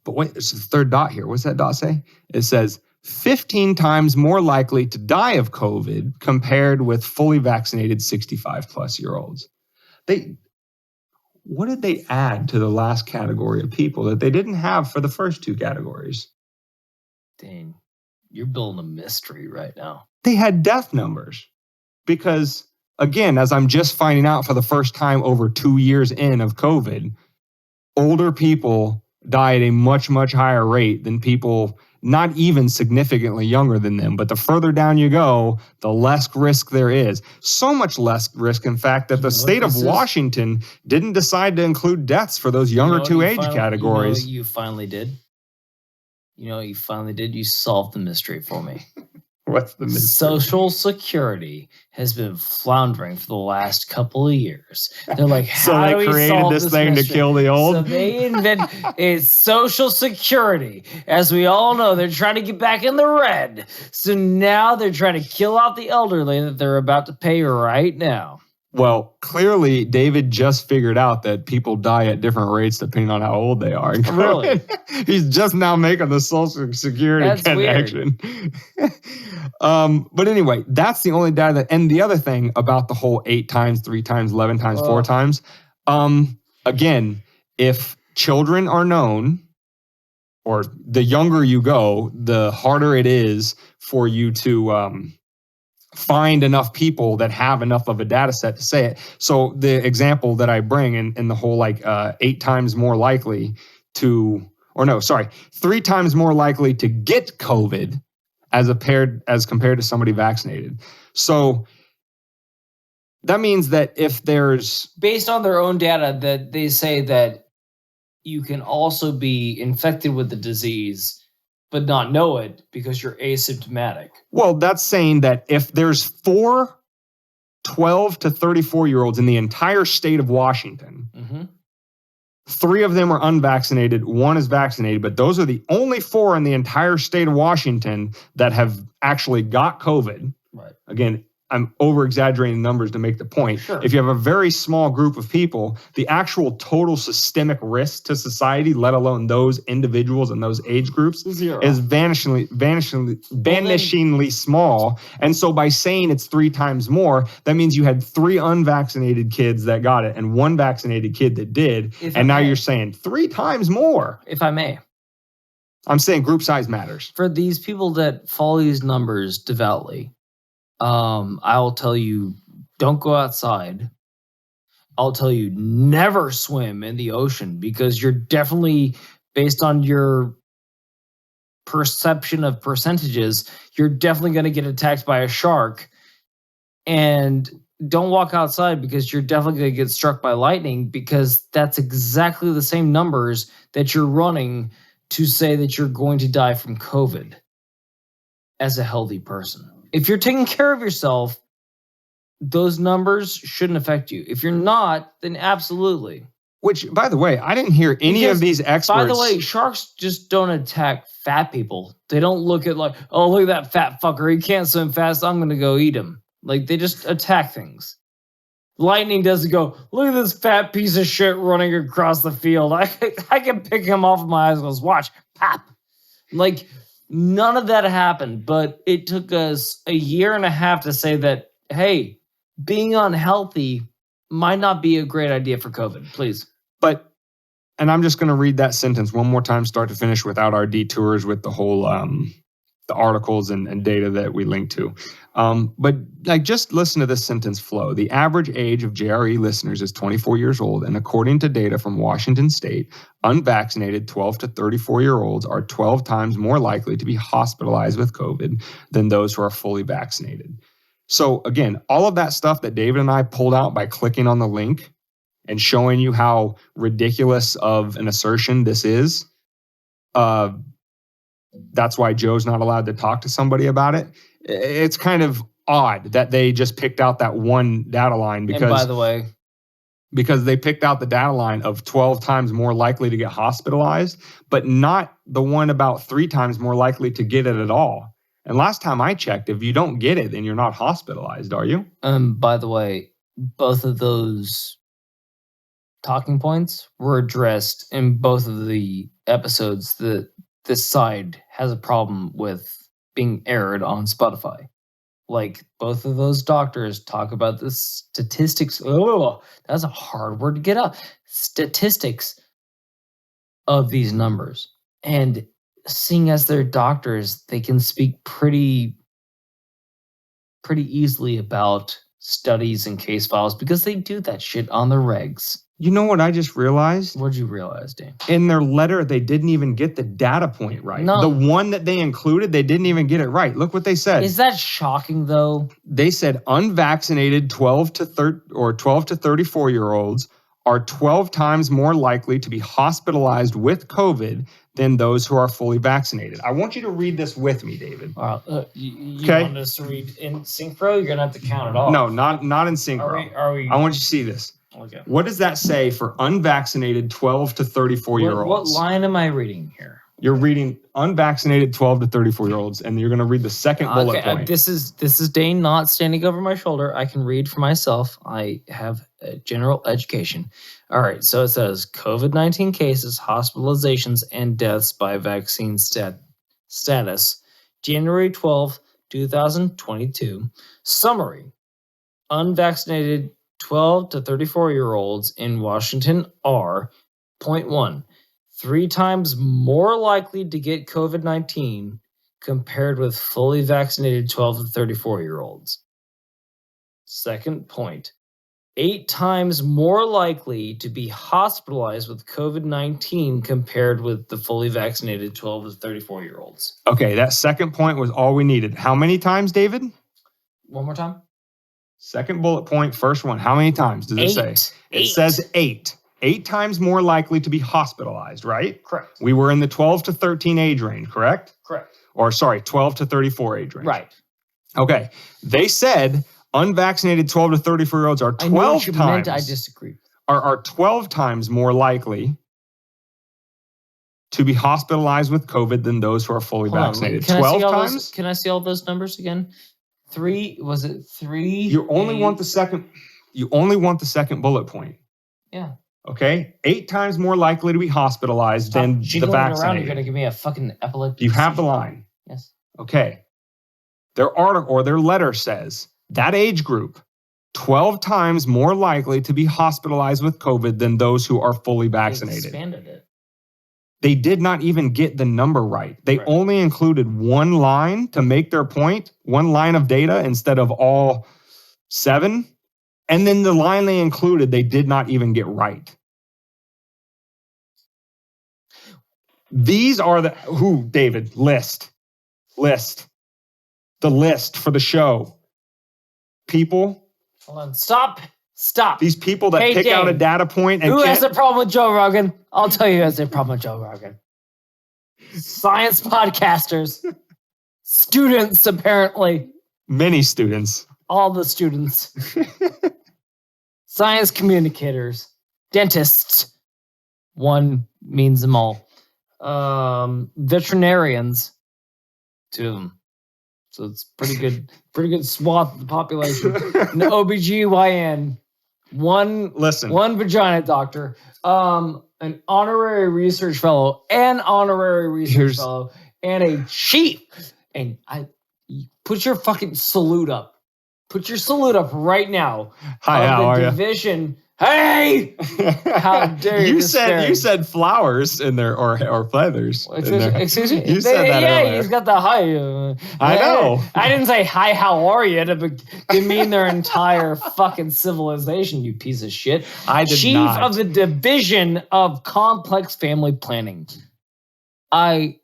But wait, there's a third dot here. What's that dot say? It says 15 times more likely to die of COVID compared with fully vaccinated 65 plus year olds. What did they add to the last category of people that they didn't have for the first two categories? Dang, you're building a mystery right now. They had death numbers because, again, as I'm just finding out for the first time over 2 years in of COVID, older people die at a much, much higher rate than people not even significantly younger than them. But the further down you go, the less risk there is. So much less risk, in fact, that the state of Washington didn't decide to include deaths for those younger two age categories. You finally did? You know what you finally did? You solved the mystery for me. What's the mystery? Social Security has been floundering for the last couple of years. They're like, how do we solve this thing mystery? To kill the old? So they invent it's Social Security. As we all know, they're trying to get back in the red. So now they're trying to kill out the elderly that they're about to pay right now. Well, clearly, David just figured out that people die at different rates depending on how old they are. Really? He's just now making the Social Security connection. But anyway, that's the only data. And the other thing about the whole 8 times, 3 times, 11 times, 4 times, again, if children are known, or the younger you go, the harder it is for you to find enough people that have enough of a data set to say it. So the example that I bring in the whole 8 times more likely to, 3 times more likely to get COVID as compared to somebody vaccinated. So that means that if there's... Based on their own data, that they say that you can also be infected with the disease but not know it because you're asymptomatic. Well, that's saying that if there's 4 12 to 34-year-olds in the entire state of Washington, 3 of them are unvaccinated, 1 is vaccinated, but those are the only 4 in the entire state of Washington that have actually got COVID. Right. Again, I'm over-exaggerating numbers to make the point. Sure. If you have a very small group of people, the actual total systemic risk to society, let alone those individuals and those age groups, is vanishingly small. And so by saying it's 3 times more, that means you had 3 unvaccinated kids that got it and 1 vaccinated kid that did. And now you're saying 3 times more. If I may. I'm saying group size matters. For these people that follow these numbers devoutly, I will tell you, don't go outside. I'll tell you, never swim in the ocean because you're definitely, based on your perception of percentages, you're definitely going to get attacked by a shark. And don't walk outside because you're definitely going to get struck by lightning because that's exactly the same numbers that you're running to say that you're going to die from COVID as a healthy person. If you're taking care of yourself, those numbers shouldn't affect you. If you're not, then absolutely. Which, by the way, I didn't hear any of these experts. By the way, sharks just don't attack fat people. They don't look at like, oh, look at that fat fucker. He can't swim fast. I'm going to go eat him. Like, they just attack things. Lightning doesn't go, look at this fat piece of shit running across the field. I can pick him off with my eyes and goes, watch, pop. Like, none of that happened, but it took us a year and a half to say that, hey, being unhealthy might not be a great idea for COVID, please. But, and I'm just going to read that sentence one more time, start to finish, without our detours with the whole the articles and data that we link to. But like, just listen to this sentence flow. The average age of JRE listeners is 24 years old, and according to data from Washington State, unvaccinated 12 to 34-year-olds are 12 times more likely to be hospitalized with COVID than those who are fully vaccinated. So again, all of that stuff that David and I pulled out by clicking on the link and showing you how ridiculous of an assertion this is, that's why Joe's not allowed to talk to somebody about it. It's kind of odd that they just picked out that one data line because, and by the way, because they picked out the data line of 12 times more likely to get hospitalized, but not the one about 3 times more likely to get it at all. And last time I checked, if you don't get it, then you're not hospitalized, are you? by the way, both of those talking points were addressed in both of the episodes that this side has a problem with being aired on Spotify. Like, both of those doctors talk about the statistics. Oh, that's a hard word to get out. Statistics of these numbers. And seeing as they're doctors, they can speak pretty easily about studies and case files because they do that shit on the regs. You know what I just realized? What'd you realize, Dan? In their letter, they didn't even get the data point right. No. The one that they included, they didn't even get it right. Look what they said. Is that shocking, though? They said unvaccinated 12 to 34-year-olds are 12 times more likely to be hospitalized with COVID than those who are fully vaccinated. I want you to read this with me, David. You want us to read in synchro? You're going to have to count it off. No, not in synchro. Are we? I want you to see this. Okay. What does that say for unvaccinated 12 to 34-year-olds? What line am I reading here? You're reading unvaccinated 12 to 34-year-olds, and you're going to read the second bullet point. This is Dane not standing over my shoulder. I can read for myself. I have a general education. All right, so it says COVID-19 cases, hospitalizations, and deaths by vaccine status. January 12, 2022. Summary. Unvaccinated 12 to 34-year-olds in Washington are 0.1, 3 times more likely to get COVID-19 compared with fully vaccinated 12 to 34-year-olds. Second point, 8 times more likely to be hospitalized with COVID-19 compared with the fully vaccinated 12 to 34-year-olds. Okay, that second point was all we needed. How many times, David? One more time. Second bullet point, first one. How many times does it say? It says 8. 8 times more likely to be hospitalized, right? Correct. We were in the 12 to 13 age range, correct? Correct. Or sorry, 12 to 34 age range. Right. Okay. They said unvaccinated 12 to 34-year-olds are 12 I know what you times. meant, I disagree. Are 12 times more likely to be hospitalized with COVID than those who are fully vaccinated. 12 times? Can I see all those numbers again? 3, was it 3? You only want the second bullet point. Yeah. Okay? 8 times more likely to be hospitalized than the vaccinated. Around, you're going to give me a fucking epileptic. You have the line. Yes. Okay. Their article or their letter says that age group 12 times more likely to be hospitalized with COVID than those who are fully vaccinated. They expanded it. They did not even get the number right. They only included one line to make their point, one line of data instead of all 7. And then the line they included, they did not even get right. These are David? List. The list for the show. People. Hold on. Stop. These people that pick out a data point and who has a problem with Joe Rogan? I'll tell you who has a problem with Joe Rogan. Science podcasters. Students, apparently. Many students. All the students. Science communicators. Dentists. One means them all. Veterinarians. 2 of them. So it's pretty good swath of the population. An OBGYN. One vagina doctor, an honorary research fellow, and a chief. And put your fucking salute up. Put your salute up right now. Hi, how are you? Hey! How dare you You said flowers in there or feathers. Excuse me? You said that earlier. He's got the hi. I know. I didn't say hi, how are you to demean their entire fucking civilization, you piece of shit. I did Chief not. of the Division of Complex Family Planning. I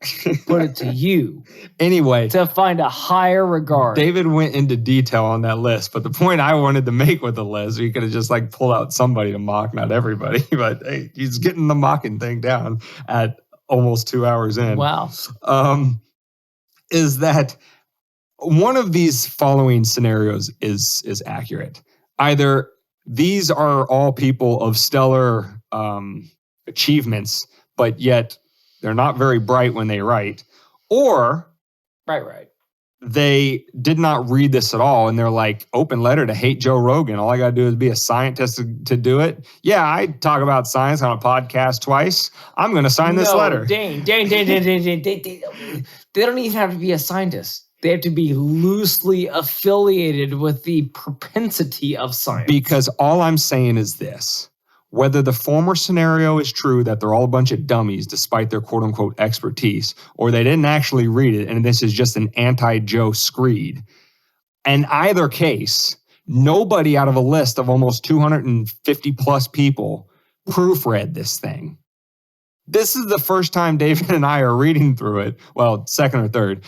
put it to you. Anyway, to find a higher regard. David went into detail on that list, but the point I wanted to make with the list, you could have just like pulled out somebody to mock, not everybody, but hey, he's getting the mocking thing down at almost 2 hours in. Wow. Is that one of these following scenarios is accurate. Either these are all people of stellar achievements, but yet they're not very bright when they write, or right. They did not read this at all, and they're like, open letter to hate Joe Rogan. All I got to do is be a scientist to do it. Yeah, I talk about science on a podcast twice. I'm going to sign this letter. Dane. They don't even have to be a scientist. They have to be loosely affiliated with the propensity of science. Because all I'm saying is this. Whether the former scenario is true, that they're all a bunch of dummies despite their quote-unquote expertise, or they didn't actually read it and this is just an anti-Joe screed. In either case, nobody out of a list of almost 250 plus people proofread this thing. This is the first time David and I are reading through it. Well, second or third.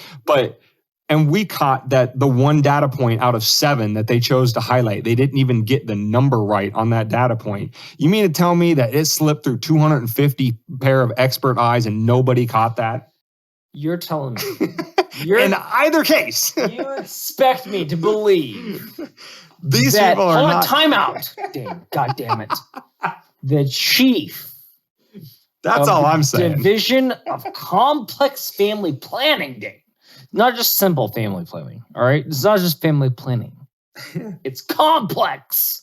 And we caught that the one data point out of 7 that they chose to highlight, they didn't even get the number right on that data point. You mean to tell me that it slipped through 250 pair of expert eyes and nobody caught that? You're telling me. In either case. You expect me to believe these people are not. Time out. God damn it. The chief. That's all I'm saying. Division of Complex Family Planning, Dane. Not just simple family planning, all right? It's not just family planning. It's complex.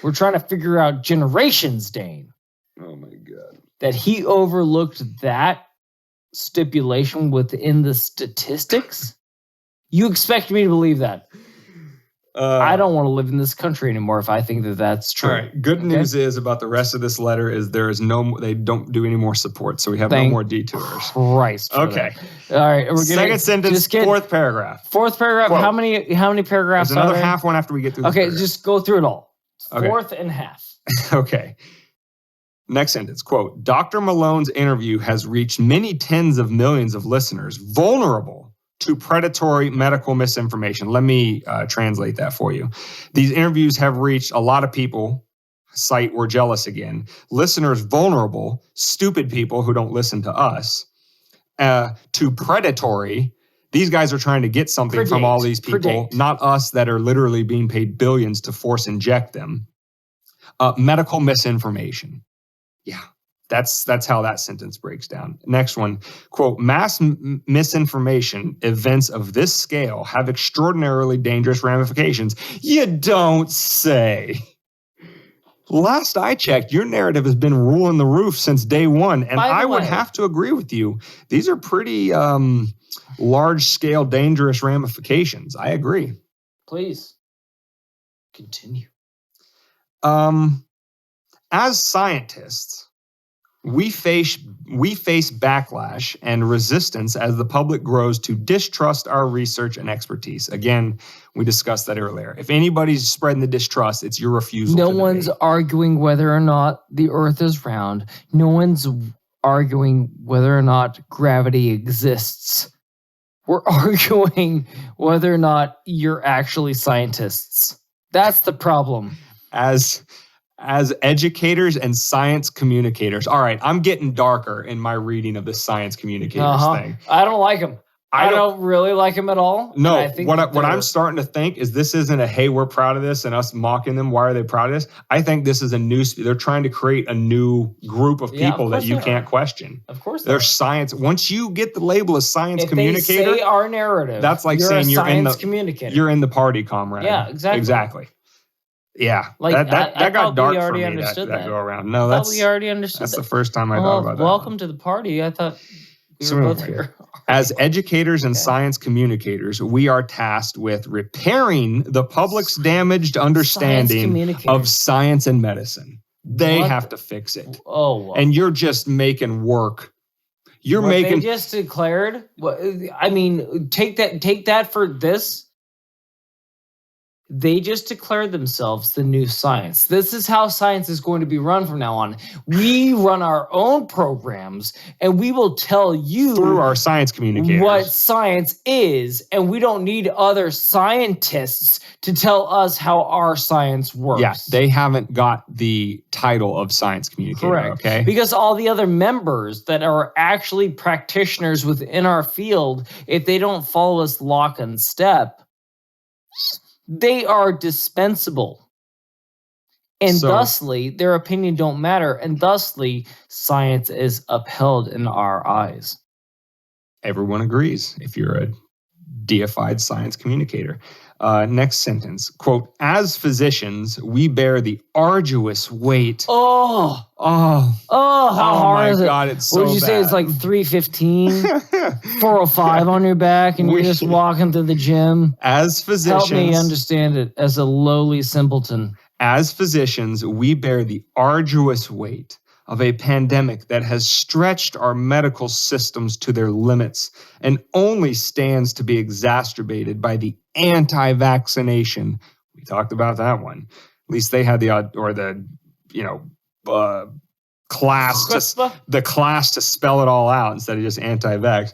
We're trying to figure out generations, Dane. Oh, my God. That he overlooked that stipulation within the statistics? You expect me to believe that? I don't want to live in this country anymore if I think that that's true. All right. Good news is about the rest of this letter is they don't do any more support, so we have no more detours. Christ. Okay. All right. We're Second sentence, fourth paragraph. Fourth paragraph. Quote. How many paragraphs? There's another half one after we get through this paragraph. Just go through it all. Okay. Fourth and half. Okay. Next sentence, quote, Dr. Malone's interview has reached many tens of millions of listeners vulnerable to predatory medical misinformation. Let me translate that for you. These interviews have reached a lot of people, cite we're jealous again, listeners vulnerable, stupid people who don't listen to us, to predatory. These guys are trying to get something from all these people, not us that are literally being paid billions to force inject them. Medical misinformation. Yeah. That's how that sentence breaks down. Next one, quote, mass misinformation events of this scale have extraordinarily dangerous ramifications. You don't say. Last I checked, your narrative has been ruling the roof since day one. And I would have to agree with you. These are pretty large scale, dangerous ramifications. I agree. Please continue. As scientists, we face backlash and resistance as the public grows to distrust our research and expertise. Again, we discussed that earlier. If anybody's spreading the distrust, it's your refusal. No one's arguing whether or not the Earth is round. No one's arguing whether or not gravity exists. We're arguing whether or not you're actually scientists. That's the problem. As educators and science communicators. All right, I'm getting darker in my reading of this science communicators thing. I don't like them. I don't really like them at all. No, what I'm starting to think is this isn't a, hey, we're proud of this and us mocking them. Why are they proud of this? I think this is they're trying to create a new group of people that you can't question. Of course. They're science. Once you get the label as science communicator. They say our narrative. That's like saying you're in the party, comrade. Yeah, exactly. Exactly. Yeah, that got dark for me, that go around. No, we already understood. That's the first time I thought about that. Welcome to the party. I thought We were both here. As educators and Okay. science communicators, we are tasked with repairing the public's damaged understanding of science and medicine. They have to fix it. Oh, well. And you're just making work. You're what making. They just declared. I mean, take that for this. They just declared themselves the new science. This is how science is going to be run from now on. We run our own programs, and we will tell you through our science communicators what science is, and we don't need other scientists to tell us how our science works. Yeah, they haven't got the title of science communicator. Correct. Okay, because all the other members that are actually practitioners within our field, if they don't follow us lock and step, they are dispensable. And thusly, their opinion don't matter. And thusly, science is upheld in our eyes. Everyone agrees if you're a deified science communicator. Next sentence, quote, as physicians, we bear the arduous weight. How hard is it? Oh my God, it's so bad. Would you say it's like 315, 405 on your back, and you're just walking through the gym? As physicians, help me understand it as a lowly simpleton. As physicians, we bear the arduous weight of a pandemic that has stretched our medical systems to their limits and only stands to be exacerbated by the anti-vaccination. We talked about that one. At least they had the class to spell it all out instead of just anti-vax.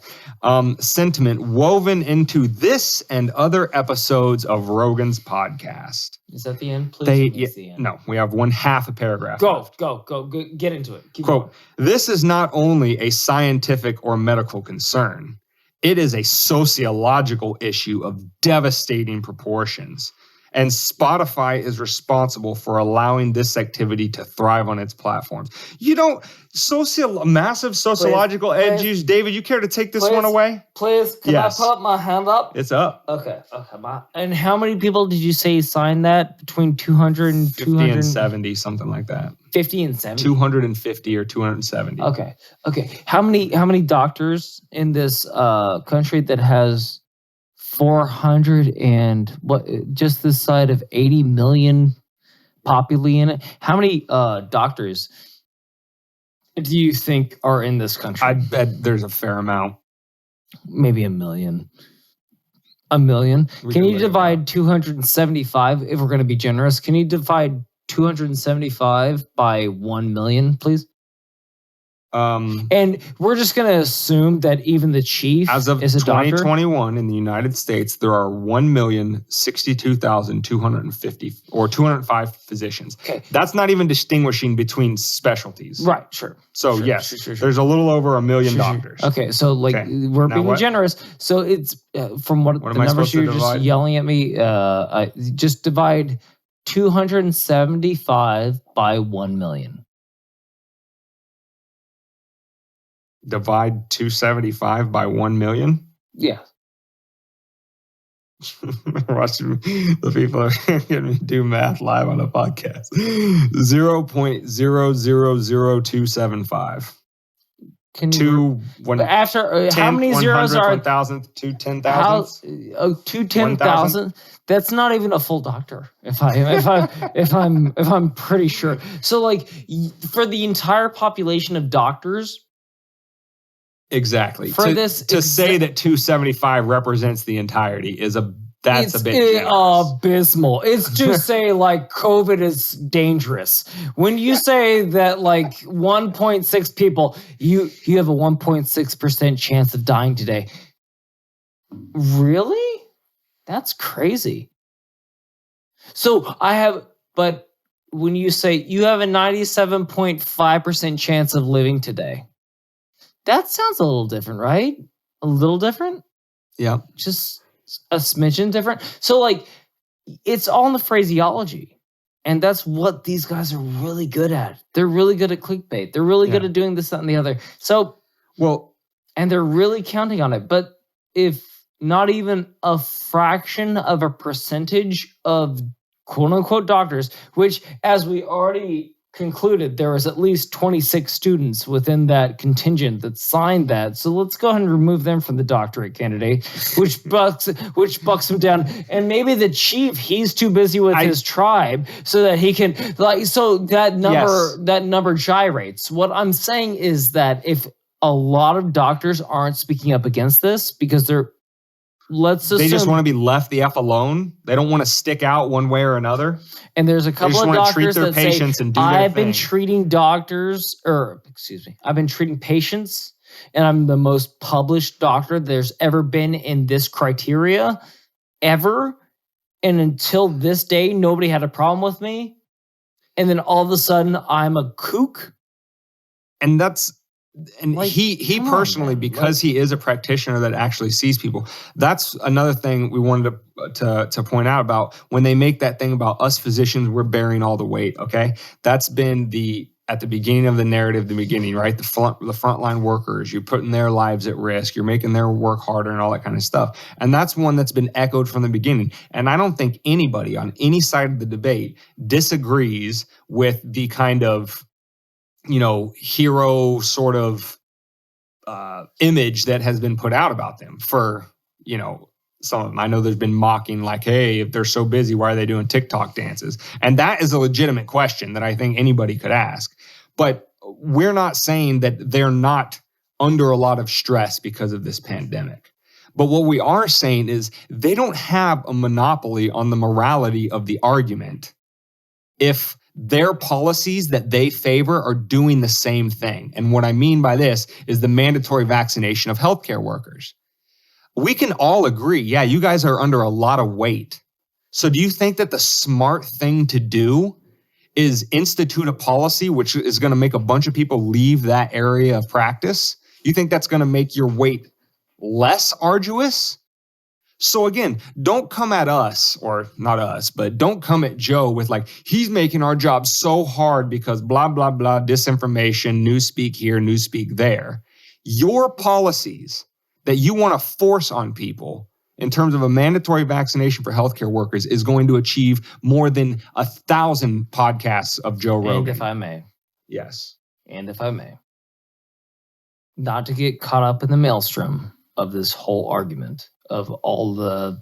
Sentiment woven into this and other episodes of Rogan's podcast. Is that the end? Please. The end. No, we have one half a paragraph. Go, get into it. Keep Quote, going. this is not only a scientific or medical concern, it is a sociological issue of devastating proportions. And Spotify is responsible for allowing this activity to thrive on its platforms. You don't, massive sociological edges. David, you care to take this one away? Please, can I put my hand up? It's up. Okay. And how many people did you say signed that? Between 200 and 50 and 70, something like that. 50 and 70? 250 or 270. Okay. How many doctors in this country that has 400 and just this side of 80 million populi in it? How many doctors do you think are in this country? I bet there's a fair amount. Maybe a million. Can you divide 275 if we're going to be generous? Can you divide 275 by 1 million, please? And we're just going to assume that even the chief as of is a 2021 doctor? in the United States, there are 1,062,250 or 205 physicians. Okay. That's not even distinguishing between specialties. Right, sure. So sure, yes, sure. There's a little over 1 million doctors. Okay, so we're now being what? generous. So it's from what the numbers you're just yelling at me, just divide 275 by 1 million. Divide 275 by 1 million? Yeah. Watching the people are getting me do math live on a podcast. 0.000275. Can you after how many zeros are 1,000 to 10,000? To 10,000? That's not even a full doctor. If I'm pretty sure. So like for the entire population of doctors. Exactly. For to say that 275 represents the entirety that's a bit abysmal. It's to say like COVID is dangerous. When you say that like 1.6 people, you have a 1.6% chance of dying today. Really? That's crazy. But when you say you have a 97.5% chance of living today, that sounds a little different, right? A little different? Yeah. Just a smidgen different. So like it's all in the phraseology. And that's what these guys are really good at. They're really good at clickbait. They're really good at doing this, that, and the other. So, and they're really counting on it. But if not even a fraction of a percentage of quote unquote doctors, which as we already concluded there was at least 26 students within that contingent that signed that. So let's go ahead and remove them from the doctorate candidate, which bucks him down. And maybe the chief, he's too busy with his tribe so that he can so that number gyrates. What I'm saying is that if a lot of doctors aren't speaking up against this because they just want to be left the F alone. They don't want to stick out one way or another. And there's a couple of doctors that say, I've been treating patients, and I'm the most published doctor there's ever been in this criteria, ever. And until this day, nobody had a problem with me. And then all of a sudden, I'm a kook. And he personally, because he is a practitioner that actually sees people, that's another thing we wanted to point out about when they make that thing about us physicians, we're bearing all the weight. Okay, that's been at the beginning of the narrative, right? The frontline workers, you're putting their lives at risk, you're making their work harder and all that kind of stuff. And that's one that's been echoed from the beginning. And I don't think anybody on any side of the debate disagrees with the kind of hero sort of image that has been put out about them for, some of them. I know there's been mocking like, hey, if they're so busy, why are they doing TikTok dances? And that is a legitimate question that I think anybody could ask. But we're not saying that they're not under a lot of stress because of this pandemic. But what we are saying is they don't have a monopoly on the morality of the argument if their policies that they favor are doing the same thing. And what I mean by this is the mandatory vaccination of healthcare workers. We can all agree, yeah, you guys are under a lot of weight. So do you think that the smart thing to do is institute a policy which is going to make a bunch of people leave that area of practice? You think that's going to make your weight less arduous? So again, don't come at us, or not us, but don't come at Joe with like, he's making our job so hard because blah, blah, blah, disinformation, newspeak here, newspeak there. Your policies that you want to force on people in terms of a mandatory vaccination for healthcare workers is going to achieve more than 1,000 podcasts of Joe Rogan. And if I may. Yes. And if I may. Not to get caught up in the maelstrom of this whole argument, of all the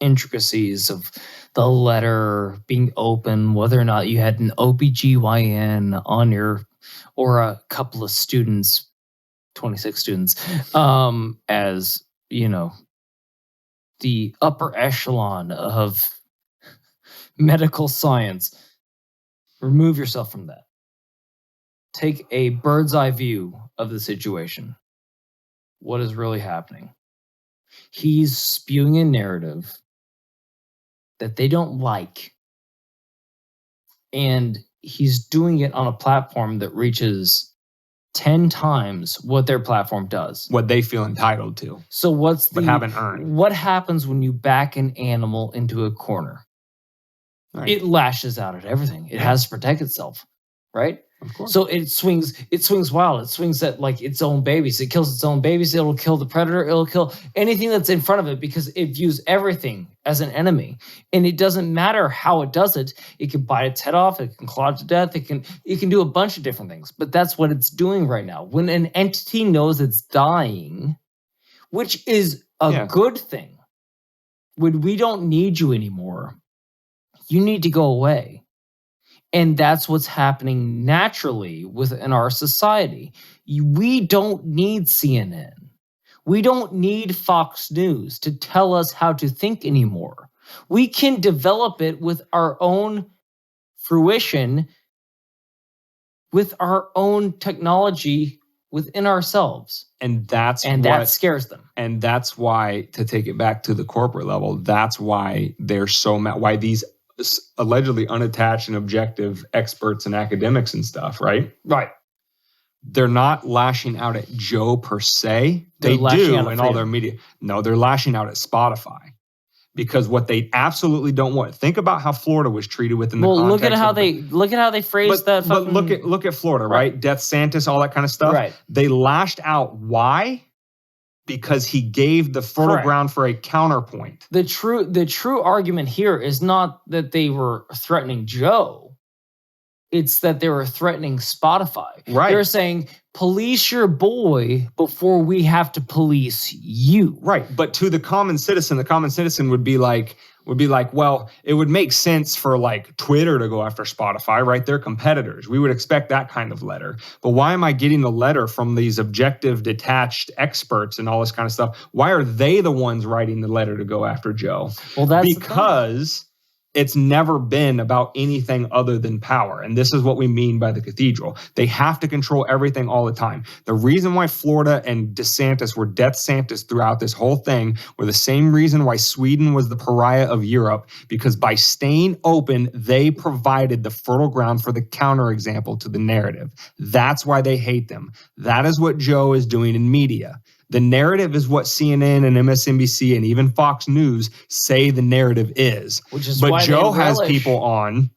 intricacies of the letter being open, whether or not you had an OBGYN on or a couple of students, 26 students, as, the upper echelon of medical science. Remove yourself from that. Take a bird's eye view of the situation. What is really happening? He's spewing a narrative that they don't like. And he's doing it on a platform that reaches 10 times what their platform does. What they feel entitled to. So but haven't earned. What happens when you back an animal into a corner? Right. It lashes out at everything. It has to protect itself, right? Of course. So it swings wild. It swings at like its own babies. It kills its own babies. It'll kill the predator. It'll kill anything that's in front of it because it views everything as an enemy. And it doesn't matter how it does it. It can bite its head off. It can claw it to death. It can do a bunch of different things. But that's what it's doing right now. When an entity knows it's dying, which is a good thing, when we don't need you anymore, you need to go away. And that's what's happening naturally within our society. We don't need CNN. We don't need Fox News to tell us how to think anymore. We can develop it with our own fruition, with our own technology within ourselves. And that scares them. And that's why, to take it back to the corporate level, that's why they're so mad, why these allegedly unattached and objective experts and academics and stuff, right? Right. They're not lashing out at Joe per se. They do in all their media. No, they're lashing out at Spotify. Because what they absolutely don't want. Think about how Florida was treated within the context. Look at how they phrased that. But look at Florida, right? Death Santis, all that kind of stuff. Right. They lashed out. Why? Because he gave the fertile ground for a counterpoint. The true argument here is not that they were threatening Joe. It's that they were threatening Spotify. Right. They're saying, police your boy before we have to police you. Right. But to the common citizen would be like, well, it would make sense for like Twitter to go after Spotify, right? They're competitors. We would expect that kind of letter. But why am I getting a letter from these objective, detached experts and all this kind of stuff? Why are they the ones writing the letter to go after Joe? Well, that's because it's never been about anything other than power. And this is what we mean by the cathedral. They have to control everything all the time. The reason why Florida and DeSantis were Death Santis throughout this whole thing were the same reason why Sweden was the pariah of Europe, because by staying open, they provided the fertile ground for the counterexample to the narrative. That's why they hate them. That is what Joe is doing in media. The narrative is what CNN and MSNBC and even Fox News say the narrative is. Which is but why Joe they has relish people on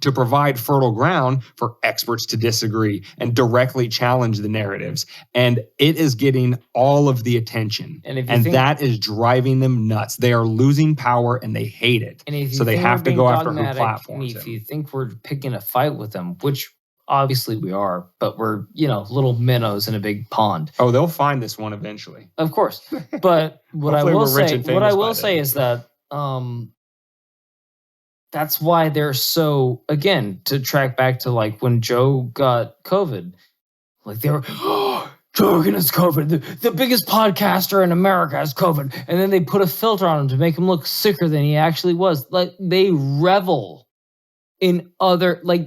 to provide fertile ground for experts to disagree and directly challenge the narratives. And it is getting all of the attention. And that is driving them nuts. They are losing power and they hate it. So they have to go after who platforms. And if you think we're picking a fight with them, which obviously we are, but we're, little minnows in a big pond. Oh, they'll find this one eventually. Of course. But what I will say is that that's why they're so, again, to track back to like when Joe got COVID, like they were, Joe Rogan has COVID. The biggest podcaster in America has COVID. And then they put a filter on him to make him look sicker than he actually was. Like they revel in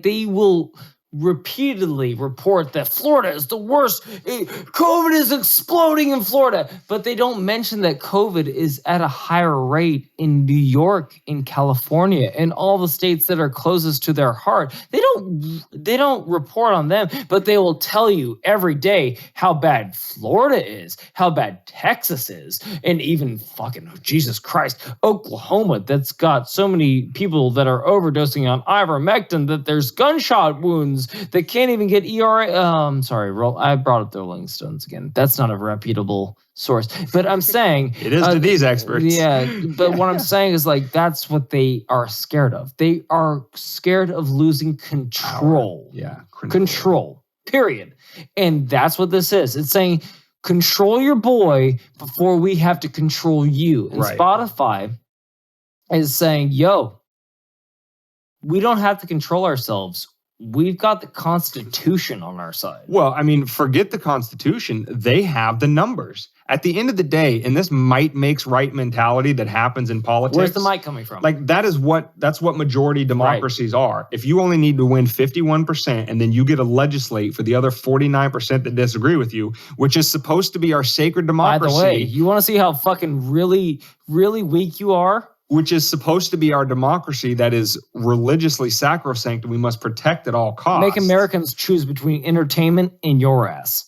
they will repeatedly report that Florida is the worst. COVID is exploding in Florida, but they don't mention that COVID is at a higher rate in New York, in California, and all the states that are closest to their heart. They don't report on them, but they will tell you every day how bad Florida is, how bad Texas is, and even fucking Jesus Christ, Oklahoma, that's got so many people that are overdosing on ivermectin that there's gunshot wounds. They can't even get ERA. I brought up the Rolling Stones again. That's not a reputable source. But I'm saying it is to these experts. Yeah, but what I'm saying is like that's what they are scared of. They are scared of losing control. Power. Yeah, control. Period. And that's what this is. It's saying control your boy before we have to control you. And right. Spotify is saying, yo, we don't have to control ourselves. We've got the Constitution on our side. Well, I mean, forget the Constitution. They have the numbers. At the end of the day, and this might makes right mentality that happens in politics. Where's the might coming from? Like that's what majority democracies are. If you only need to win 51% and then you get to legislate for the other 49% that disagree with you, which is supposed to be our sacred democracy. By the way, you want to see how fucking really, really weak you are? Which is supposed to be our democracy that is religiously sacrosanct and we must protect at all costs. Make Americans choose between entertainment and your ass.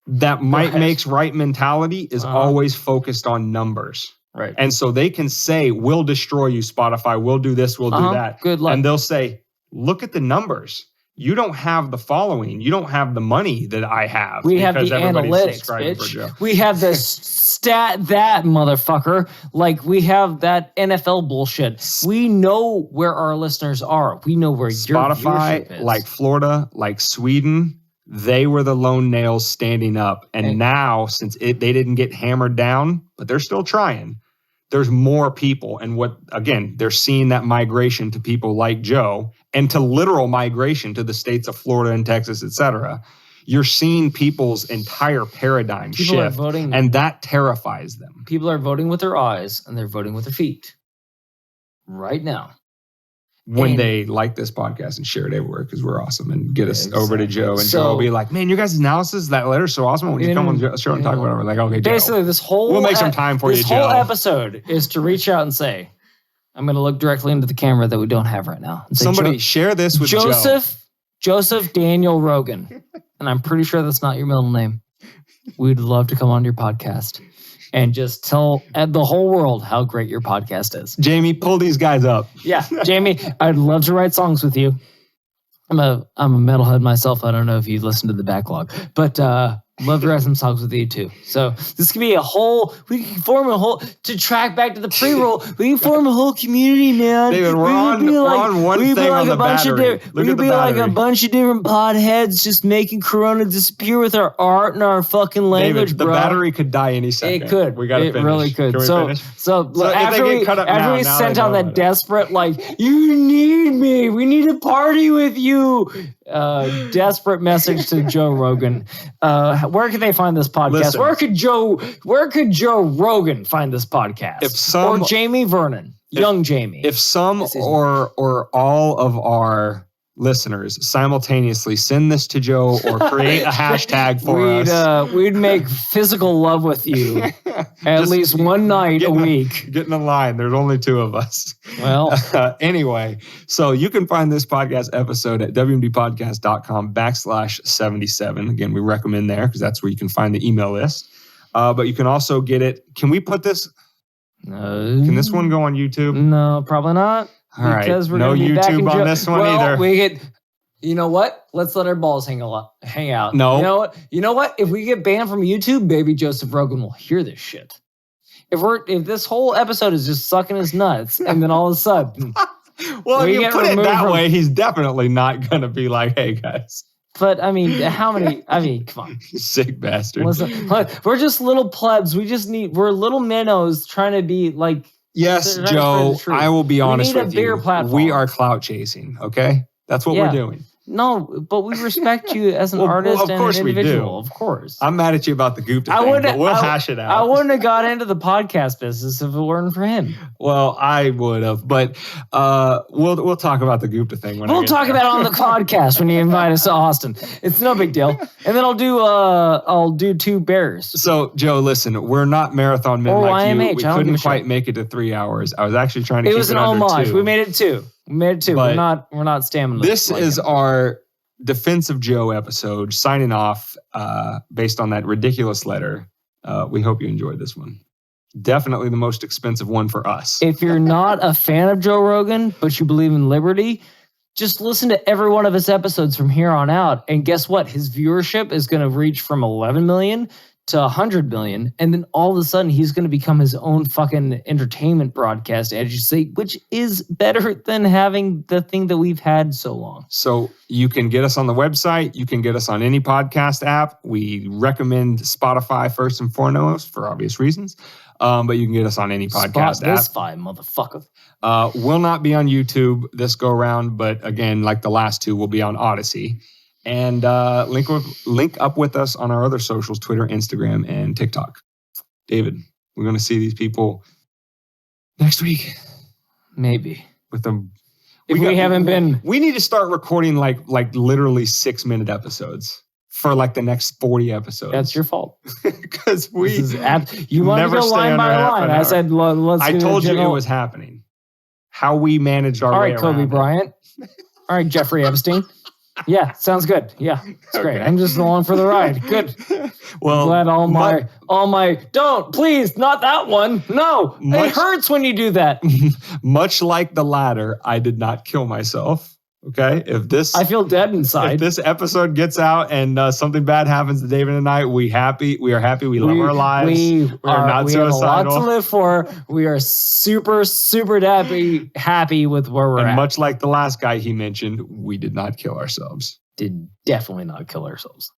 That might makes right mentality is always focused on numbers. Right. And so they can say, we'll destroy you, Spotify. We'll do this, we'll do that. Good luck. And they'll say, look at the numbers. You don't have the following. You don't have the money that I have. We have the analytics, bitch. We have the that motherfucker. Like we have that NFL bullshit. We know where our listeners are. We know where Spotify, your viewership is. like Florida, like Sweden, they were the lone nails standing up. And now, since they didn't get hammered down, but they're still trying, there's more people. And they're seeing that migration to people like Joe and to literal migration to the states of Florida and Texas, et cetera. You're seeing people's entire paradigm shift, and that terrifies them. People are voting with their eyes and they're voting with their feet right now. When they like this podcast and share it everywhere because we're awesome and get us over to Joe. And Joe will be like, man, your guys' analysis, that letter's so awesome. When you come on the show and talk about it, we're like, okay, Joe. Basically, we'll make some time for you, Joe. This whole episode is to reach out and say, I'm going to look directly into the camera that we don't have right now. And say, somebody share this with Joseph Daniel Rogan. And I'm pretty sure that's not your middle name. We'd love to come on your podcast and just tell the whole world how great your podcast is. Jamie, pull these guys up. Yeah, Jamie, I'd love to write songs with you. I'm a metalhead myself. I don't know if you listen to the backlog, but Love to write some songs with you too. So this could be we can form a whole, to track back to the pre-roll, we can form a whole community, man. David, we're on one thing on the battery. We could be like a bunch of different podheads just making Corona disappear with our art and our fucking language, David, the bro. battery could die any second. It could. We gotta finish. It really could. Can we finish? So after we sent out that desperate, like, you need me. We need to party with you. Desperate message to Joe Rogan. Where can they find this podcast? Listen, where could Joe Rogan find this podcast? Or Jamie Vernon, young Jamie. If some or all of our listeners simultaneously send this to Joe or create a hashtag for us, we'd make physical love with you at least one night a week. Get in the line. There's only two of us. Well, anyway, so you can find this podcast episode at wmdpodcast.com/77. Again, we recommend there because that's where you can find the email list. But you can also get it. Can we put this? Can this one go on YouTube? No, probably not. All right. No YouTube on this one either. You know what? Let's let our balls hang out. No. You know what? If we get banned from YouTube, baby Joseph Rogan will hear this shit. If this whole episode is just sucking his nuts, and then all of a sudden, well, if you put it that way, he's definitely not gonna be like, "Hey guys." But I mean, come on. You sick bastard. Listen, we're just little plebs. We're little minnows trying to be like. Yes, Joe, I will be honest with you. Platform. We are clout chasing, okay? That's what we're doing. No, but we respect you as an artist and an individual, of course. I'm mad at you about the goop thing, but we'll hash it out. I wouldn't have got into the podcast business if it weren't for him. Well, I would have, but we'll talk about the goop thing. We'll talk about it on the podcast when you invite us to Austin. It's no big deal. And then I'll do 2 bears. So, Joe, listen, we're not marathon men like YMH, you. We couldn't quite make it to 3 hours. I was actually trying to keep it under 2. It was an homage. We made it 2. But we're not stamina. This is our Defense of Joe episode, signing off based on that ridiculous letter. We hope you enjoyed this one. Definitely the most expensive one for us. If you're not a fan of Joe Rogan, but you believe in liberty, just listen to every one of his episodes from here on out. And guess what? His viewership is going to reach from 11 million to 100 million. And then all of a sudden, he's going to become his own fucking entertainment broadcast agency, which is better than having the thing that we've had so long. So you can get us on the website. You can get us on any podcast app. We recommend Spotify first and foremost for obvious reasons. But you can get us on any podcast app. Spotify, motherfucker. Will not be on YouTube this go around, but again, like the last 2, will be on Odyssey. And link up with us on our other socials, Twitter, Instagram, and TikTok. David, we're going to see these people next week. Maybe. With them. We need to start recording like literally 6-minute episodes for like the next 40 episodes. That's your fault. Because you want to go line by line. I said, let's I told you it was happening. How we managed our way around. All right, Kobe Bryant. All right, Jeffrey Epstein. Yeah, sounds good. Yeah, it's great. I'm just along for the ride. Good. Well, I'm glad all my don't, please, not that one. No, it hurts when you do that. Much like the latter, I did not kill myself. Okay, I feel dead inside. If this episode gets out and something bad happens to David and I, we are happy. We love our lives. We are not suicidal. We have a lot to live for. We are super, super happy with where we're at. And much like the last guy he mentioned, we did not kill ourselves. Did definitely not kill ourselves.